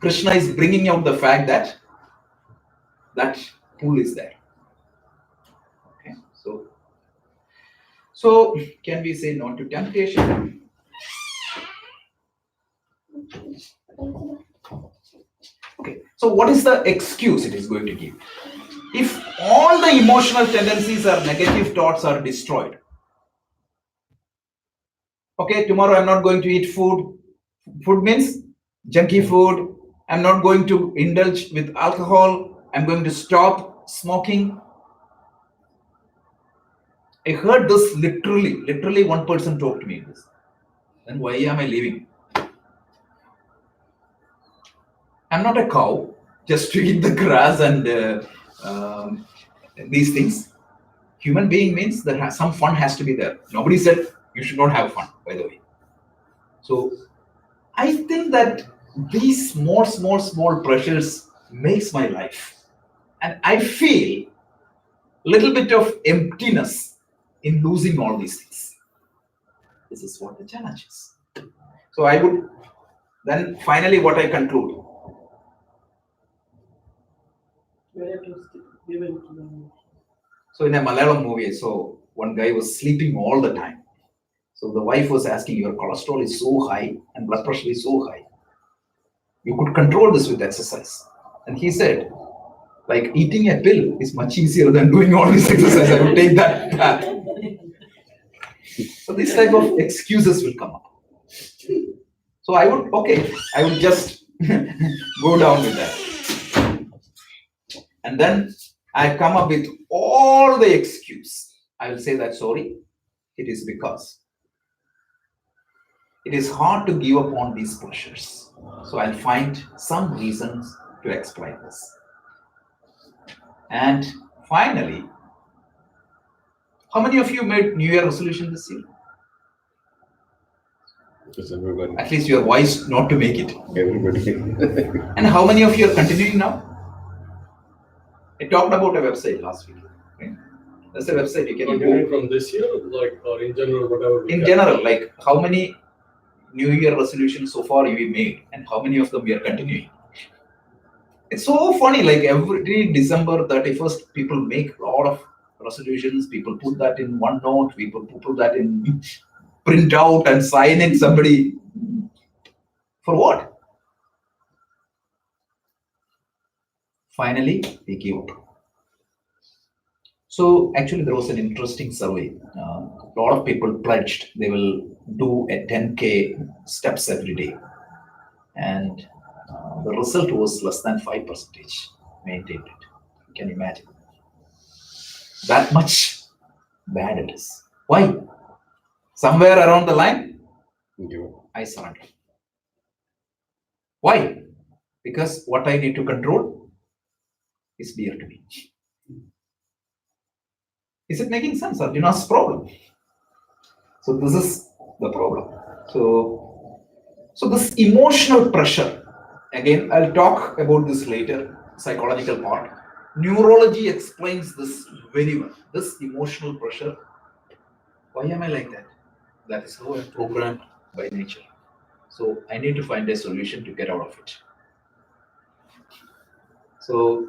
Krishna is bringing out the fact that that pull is there. Okay, so can we say no to temptation? Okay, so what is the excuse it is going to give? If all the emotional tendencies or negative thoughts are destroyed, okay, tomorrow I'm not going to eat food. Food means junky food. I'm not going to indulge with alcohol. I'm going to stop smoking. I heard this literally one person talked to me this. Then why am I leaving? I'm not a cow just to eat the grass and these things. Human being means that some fun has to be there. Nobody said you should not have fun, by the way. So I think that these small pressures makes my life. And I feel a little bit of emptiness in losing all these things. This is what the challenge is. So I would then finally what I conclude. So in a Malayalam movie, so one guy was sleeping all the time. So the wife was asking, your cholesterol is so high and blood pressure is so high. You could control this with exercise. And he said, like eating a pill is much easier than doing all this exercise. I will take that path. So this type of excuses will come up. So I would just go down with that. And then I come up with all the excuse. I will say that, sorry, it is because it is hard to give up on these pleasures. So I'll find some reasons to explain this. And finally, how many of you made New Year resolution this year? Yes, everybody. At least you are wise not to make it. Everybody. And how many of you are continuing now? I talked about a website last week. Right? That's a website you can Continuing go. from this year, like, or in general, whatever. In general, like how many New Year resolutions so far we made and how many of them we are continuing? It's so funny, like every December 31st, people make a lot of resolutions, people put that in OneNote, people put that in print out and sign it somebody. For what? Finally, they give up. So actually there was an interesting survey. A lot of people pledged they will do a 10K steps every day. And the result was less than 5% maintained it. Can you imagine? That much bad it is. Why? Somewhere around the line, I surrender. Why? Because what I need to control is dear to me. Is it making sense? Arjuna's problem. So this is the problem. So this emotional pressure, again, I'll talk about this later, psychological part. Neurology explains this very well. This emotional pressure. Why am I like that? That is how I'm programmed by nature. So I need to find a solution to get out of it. So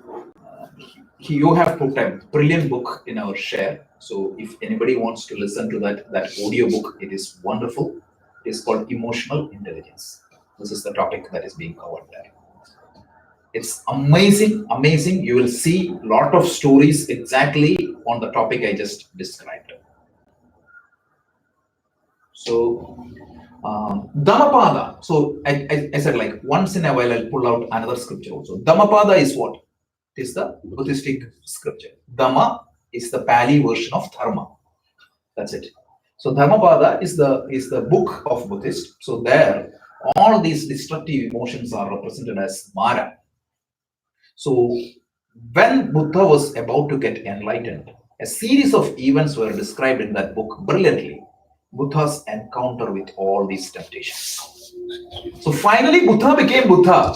you have put a brilliant book in our share. So if anybody wants to listen to that audio book, it is wonderful. It is called Emotional Intelligence. This is the topic that is being covered there. It's amazing, amazing. You will see a lot of stories exactly on the topic I just described. So Dhammapada. So I said, like, once in a while I'll pull out another scripture also. Dhammapada is what? It is the Buddhistic scripture. Dhamma is the Pali version of Dharma. That's it. So Dhammapada is the book of Buddhist. So there, all these destructive emotions are represented as Mara. So when Buddha was about to get enlightened, a series of events were described in that book brilliantly. Buddha's encounter with all these temptations. So finally, Buddha became Buddha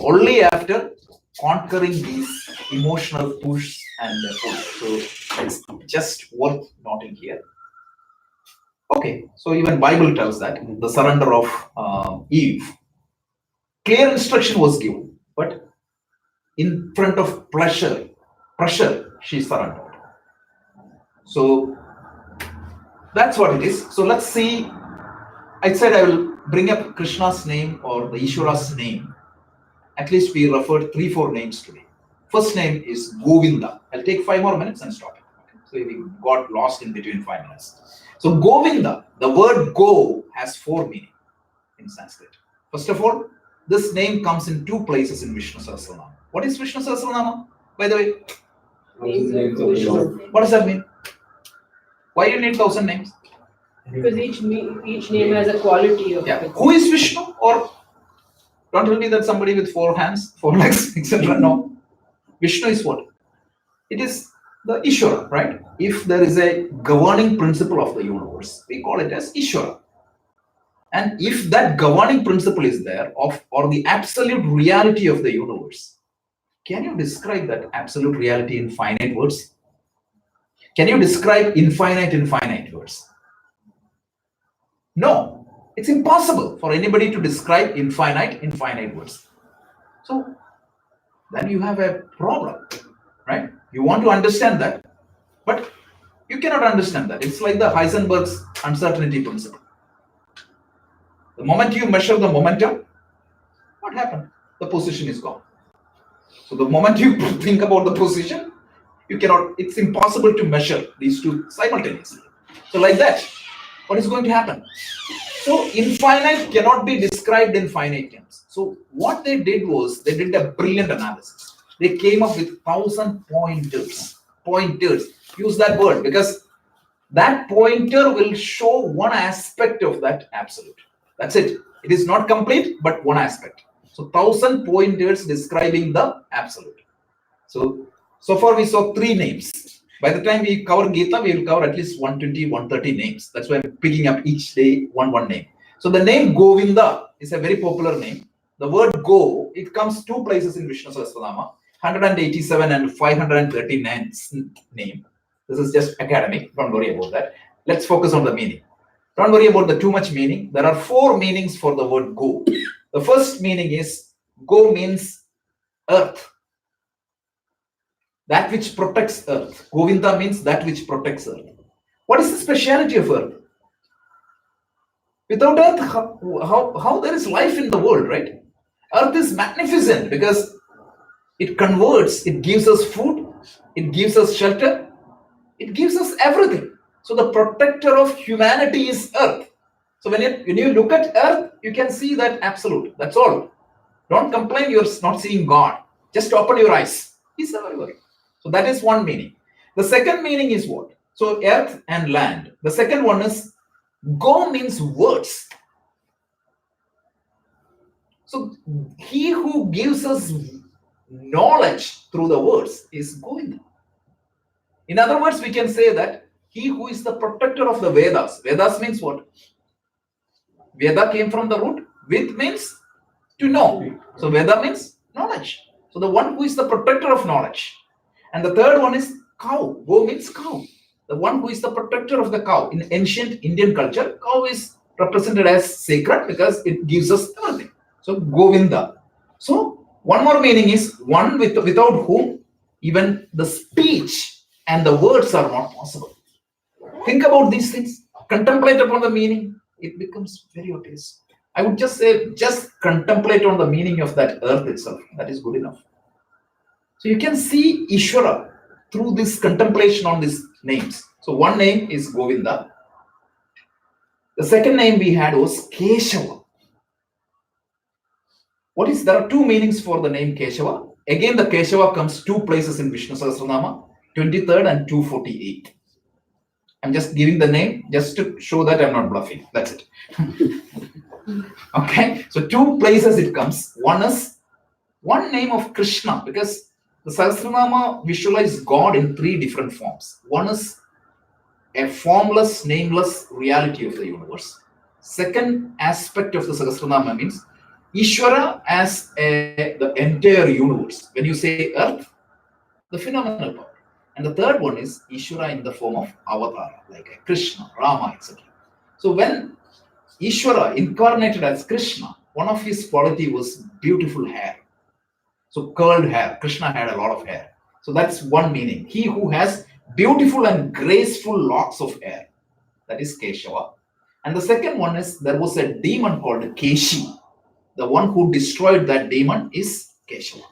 only after conquering these emotional push and pull. So it's just worth noting here. Okay, so even Bible tells that the surrender of Eve. Clear instruction was given, but in front of pressure, she surrendered. So that's what it is. So let's see. I said I will bring up Krishna's name or the Ishwara's name. At least we referred 3-4 names today. First name is Govinda. I'll take 5 more minutes and stop it. So we got lost in between 5 minutes. So Govinda, the word go has 4 meanings in Sanskrit. First of all, this name comes in 2 places in Vishnu Sahasranama. What is Vishnu Sahasranama, by the way? What does that mean? Why do you need 1,000 names? Because each name has a quality of it. Who is Vishnu? Or don't tell me that somebody with 4 hands, 4 legs, etc. No. Vishnu is what? It is the Ishwara, right? If there is a governing principle of the universe, we call it as Ishwara. And if that governing principle is there, or the absolute reality of the universe, can you describe that absolute reality in finite words? Can you describe infinite in finite words? No, it's impossible for anybody to describe infinite in finite words. So then you have a problem, right? You want to understand that, but you cannot understand that. It's like the Heisenberg's uncertainty principle. The moment you measure the momentum, what happened? The position is gone. So the moment you think about the position, you cannot, it's impossible to measure these two simultaneously. So like that, what is going to happen? So infinite cannot be described in finite terms. So what they did was, they did a brilliant analysis. They came up with 1,000 pointers. Pointers, use that word, because that pointer will show one aspect of that absolute. That's it. It is not complete, but one aspect. So 1,000 pointers describing the absolute. So far we saw 3 names. By the time we cover Gita, we will cover at least 120, 130 names. That's why I'm picking up each day one name. So the name Govinda is a very popular name. The word go, it comes 2 places in Vishnu Sahasranama, 187 and 539 name. This is just academic. Don't worry about that. Let's focus on the meaning. Don't worry about the too much meaning. There are 4 meanings for the word go. The first meaning is go means earth. That which protects earth. Govinda means that which protects earth. What is the speciality of earth? Without earth, how there is life in the world, right? Earth is magnificent because it converts, it gives us food, it gives us shelter, it gives us everything. So the protector of humanity is earth. So when you look at earth, you can see that absolute. That's all. Don't complain you're not seeing God. Just open your eyes. He's everywhere. So that is one meaning. The second meaning is what? So earth and land. The second one is go means words. So he who gives us knowledge through the words is Govinda. In other words, we can say that he who is the protector of the Vedas. Vedas means what? Veda came from the root. Vid means to know. So Veda means knowledge. So the one who is the protector of knowledge. And the third one is cow. Go means cow. The one who is the protector of the cow. In ancient Indian culture, cow is represented as sacred because it gives us everything. So Govinda. So one more meaning is one without whom even the speech and the words are not possible. Think about these things. Contemplate upon the meaning. It becomes very obvious. I would just say, just contemplate on the meaning of that earth itself. That is good enough. So you can see Ishvara through this contemplation on these names. So one name is Govinda. The second name we had was Keshava. There are two meanings for the name Keshava. Again, the Keshava comes two places in Vishnu Sahasranama, 23rd and 248. I'm just giving the name just to show that I'm not bluffing. That's it. Okay, so two places it comes. One is one name of Krishna, because the Sahasranama visualizes God in three different forms. One is a formless, nameless reality of the universe. Second aspect of the Sahasranama means Ishvara as the entire universe. When you say earth, the phenomenal power. And the third one is Ishvara in the form of avatar, like a Krishna, Rama, etc. So when Ishvara incarnated as Krishna, one of his quality was beautiful hair. So curled hair. Krishna had a lot of hair. So that's one meaning. He who has beautiful and graceful locks of hair. That is Keshava. And the second one is there was a demon called Keshi. The one who destroyed that demon is Keshava.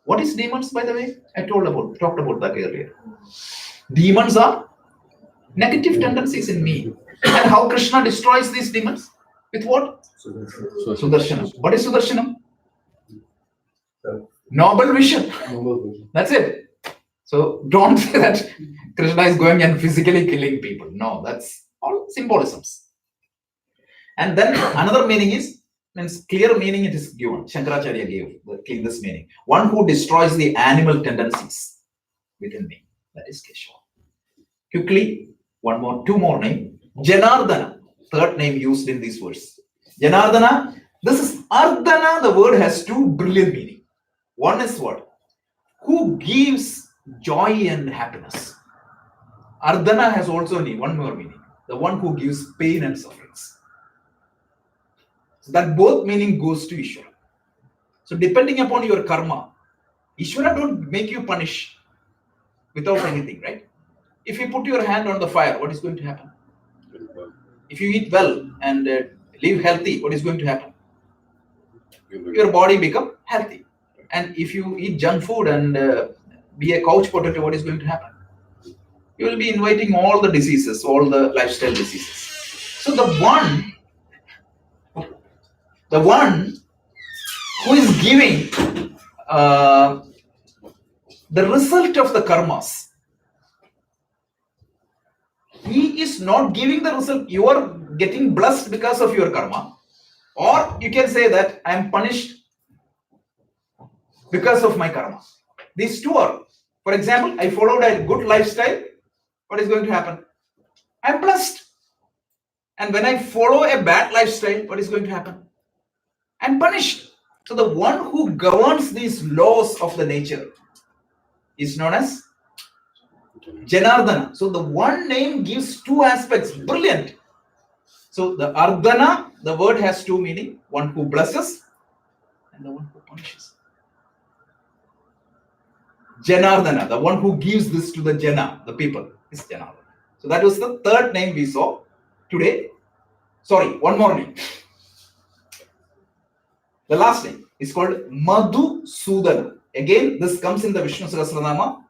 What is demons, by the way? I talked about that earlier. Demons are negative tendencies in me. And how Krishna destroys these demons? With what? Sudarshanam. What is Sudarshanam? Noble vision. That's it. So don't say that Krishna is going and physically killing people. No, that's all symbolisms. And then another meaning means clear meaning it is given. Shankaracharya gave this meaning. One who destroys the animal tendencies within me. That is Keshava. Quickly, two more name. Janardana, third name used in this verse. Janardana, this is Ardhana, the word has two brilliant meaning. One is what? Who gives joy and happiness. Ardhana has also one more meaning. The one who gives pain and sufferings. So that both meaning goes to Ishvara. So depending upon your karma, Ishvara don't make you punish without anything, right? If you put your hand on the fire, what is going to happen? If you eat well and live healthy, what is going to happen? Your body become healthy. And if you eat junk food and be a couch potato, what is going to happen? You will be inviting all the diseases, all the lifestyle diseases. So the one who is giving the result of the karmas, he is not giving the result. You are getting blessed because of your karma, or you can say that I am punished because of my karma. These two are, for example, I followed a good lifestyle. What is going to happen? I am blessed. And when I follow a bad lifestyle, what is going to happen? I am punished. So the one who governs these laws of the nature is known as Janardana. So the one name gives two aspects. Brilliant. So the Ardhana, the word has two meaning. One who blesses and the one who punishes. Janardana, the one who gives this to the Jana, the people, is Janardana. So that was the third name we saw today. Sorry, one more name. The last name is called Madhusudana. Again, this comes in the Vishnu Sahasranama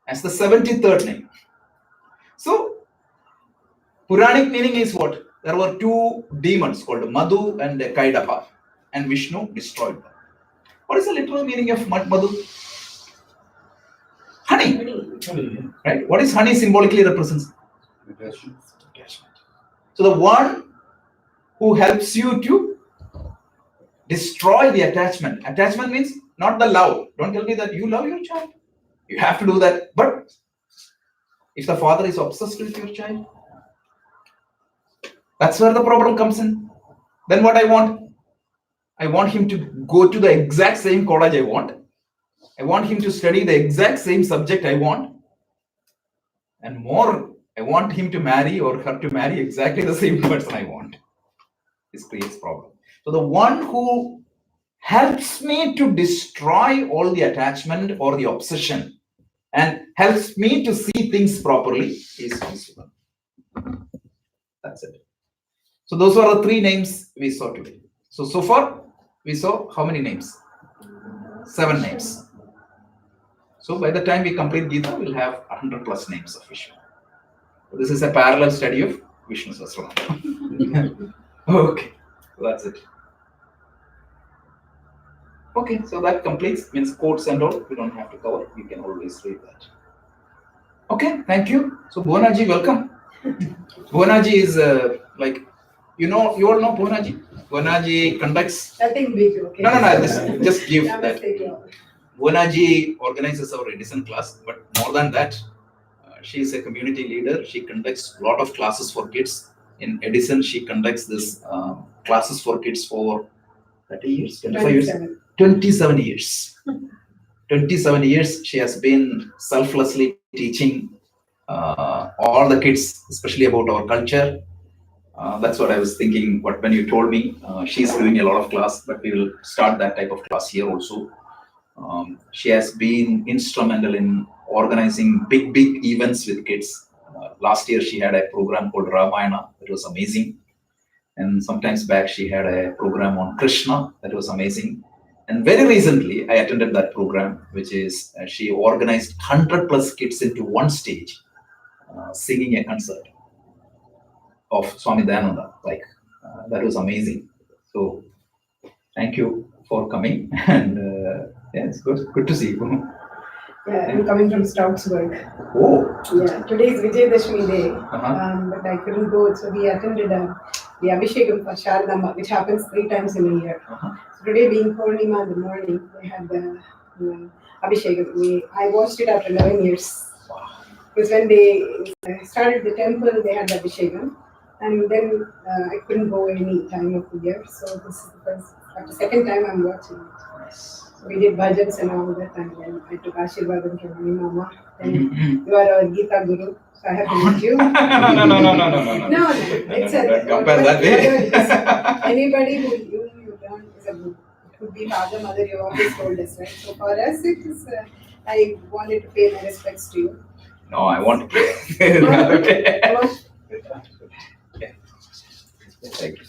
as the 73rd name. So, Puranic meaning is what? There were two demons called Madhu and Kaidapa. and Vishnu destroyed them. What is the literal meaning of madhu? Honey, right? What is honey symbolically represents? Attachment. Attachment. So the one who helps you to destroy the attachment. Attachment means not the love. Don't tell me that you love your child. You have to do that. But if the father is obsessed with your child, that's where the problem comes in. Then what I want him to go to the exact same college I want. I want him to study the exact same subject I want. And more, I want him to marry or her to marry exactly the same person I want. This creates problem. So the one who helps me to destroy all the attachment or the obsession and helps me to see things properly is Visuddha. That's it. So those are the three names we saw today. So far we saw how many names? 7 names. So by the time we complete Gita, we'll have 100 plus names of Vishnu. So this is a parallel study of Vishnu Sahasranama. Okay, so that's it. Okay, so that completes, means quotes and all, we don't have to cover, you can always read that. Okay, thank you. So Bhuwanaji, welcome. Bhuwanaji is like, you all know Bhuwanaji? Bhuwanaji conducts, Nothing big, okay? no, just give that. Namaste, Lord. Bhuwanaji organizes our Edison class, but more than that, she is a community leader. She conducts a lot of classes for kids. In Edison, she conducts this classes for kids for 30 years, 25 years, 27 years. 27 years she has been selflessly teaching all the kids, especially about our culture. That's what I was thinking, but when you told me she's doing a lot of class, but we will start that type of class here also. She has been instrumental in organizing big events with kids. Last year she had a program called Ramayana, that was amazing. And sometimes back she had a program on Krishna, that was amazing. And very recently I attended that program, which is she organized 100 plus kids into one stage, singing a concert of Swami Dayananda. Like that was amazing. So thank you for coming, and yeah, it's good to see you. Yeah, I'm coming from Stroudsburg. Oh, Yeah, today is Vijayadashmi day, uh-huh. but I couldn't go, so we attended the Abhishekam for Sharadamba, which happens 3 times in a year. Uh-huh. So today being Purnima in the morning, they had the Abhishekam. I watched it after 11 years. Because when they started the temple, they had the Abhishekam. And then I couldn't go any time of the year. So this is the first, after second time I'm watching it. So we did bhajans and all that, and then I took Ashirvadam from Mani Mama. And you are our Gita Guru, so I have to meet you. No. No, it's Don't compare that way. anybody who you learn is a guru. It could be father, mother, you always told us, right? So for us, it is, I wanted to pay my respects to you. No, I want to play. Okay. Okay. Thank you.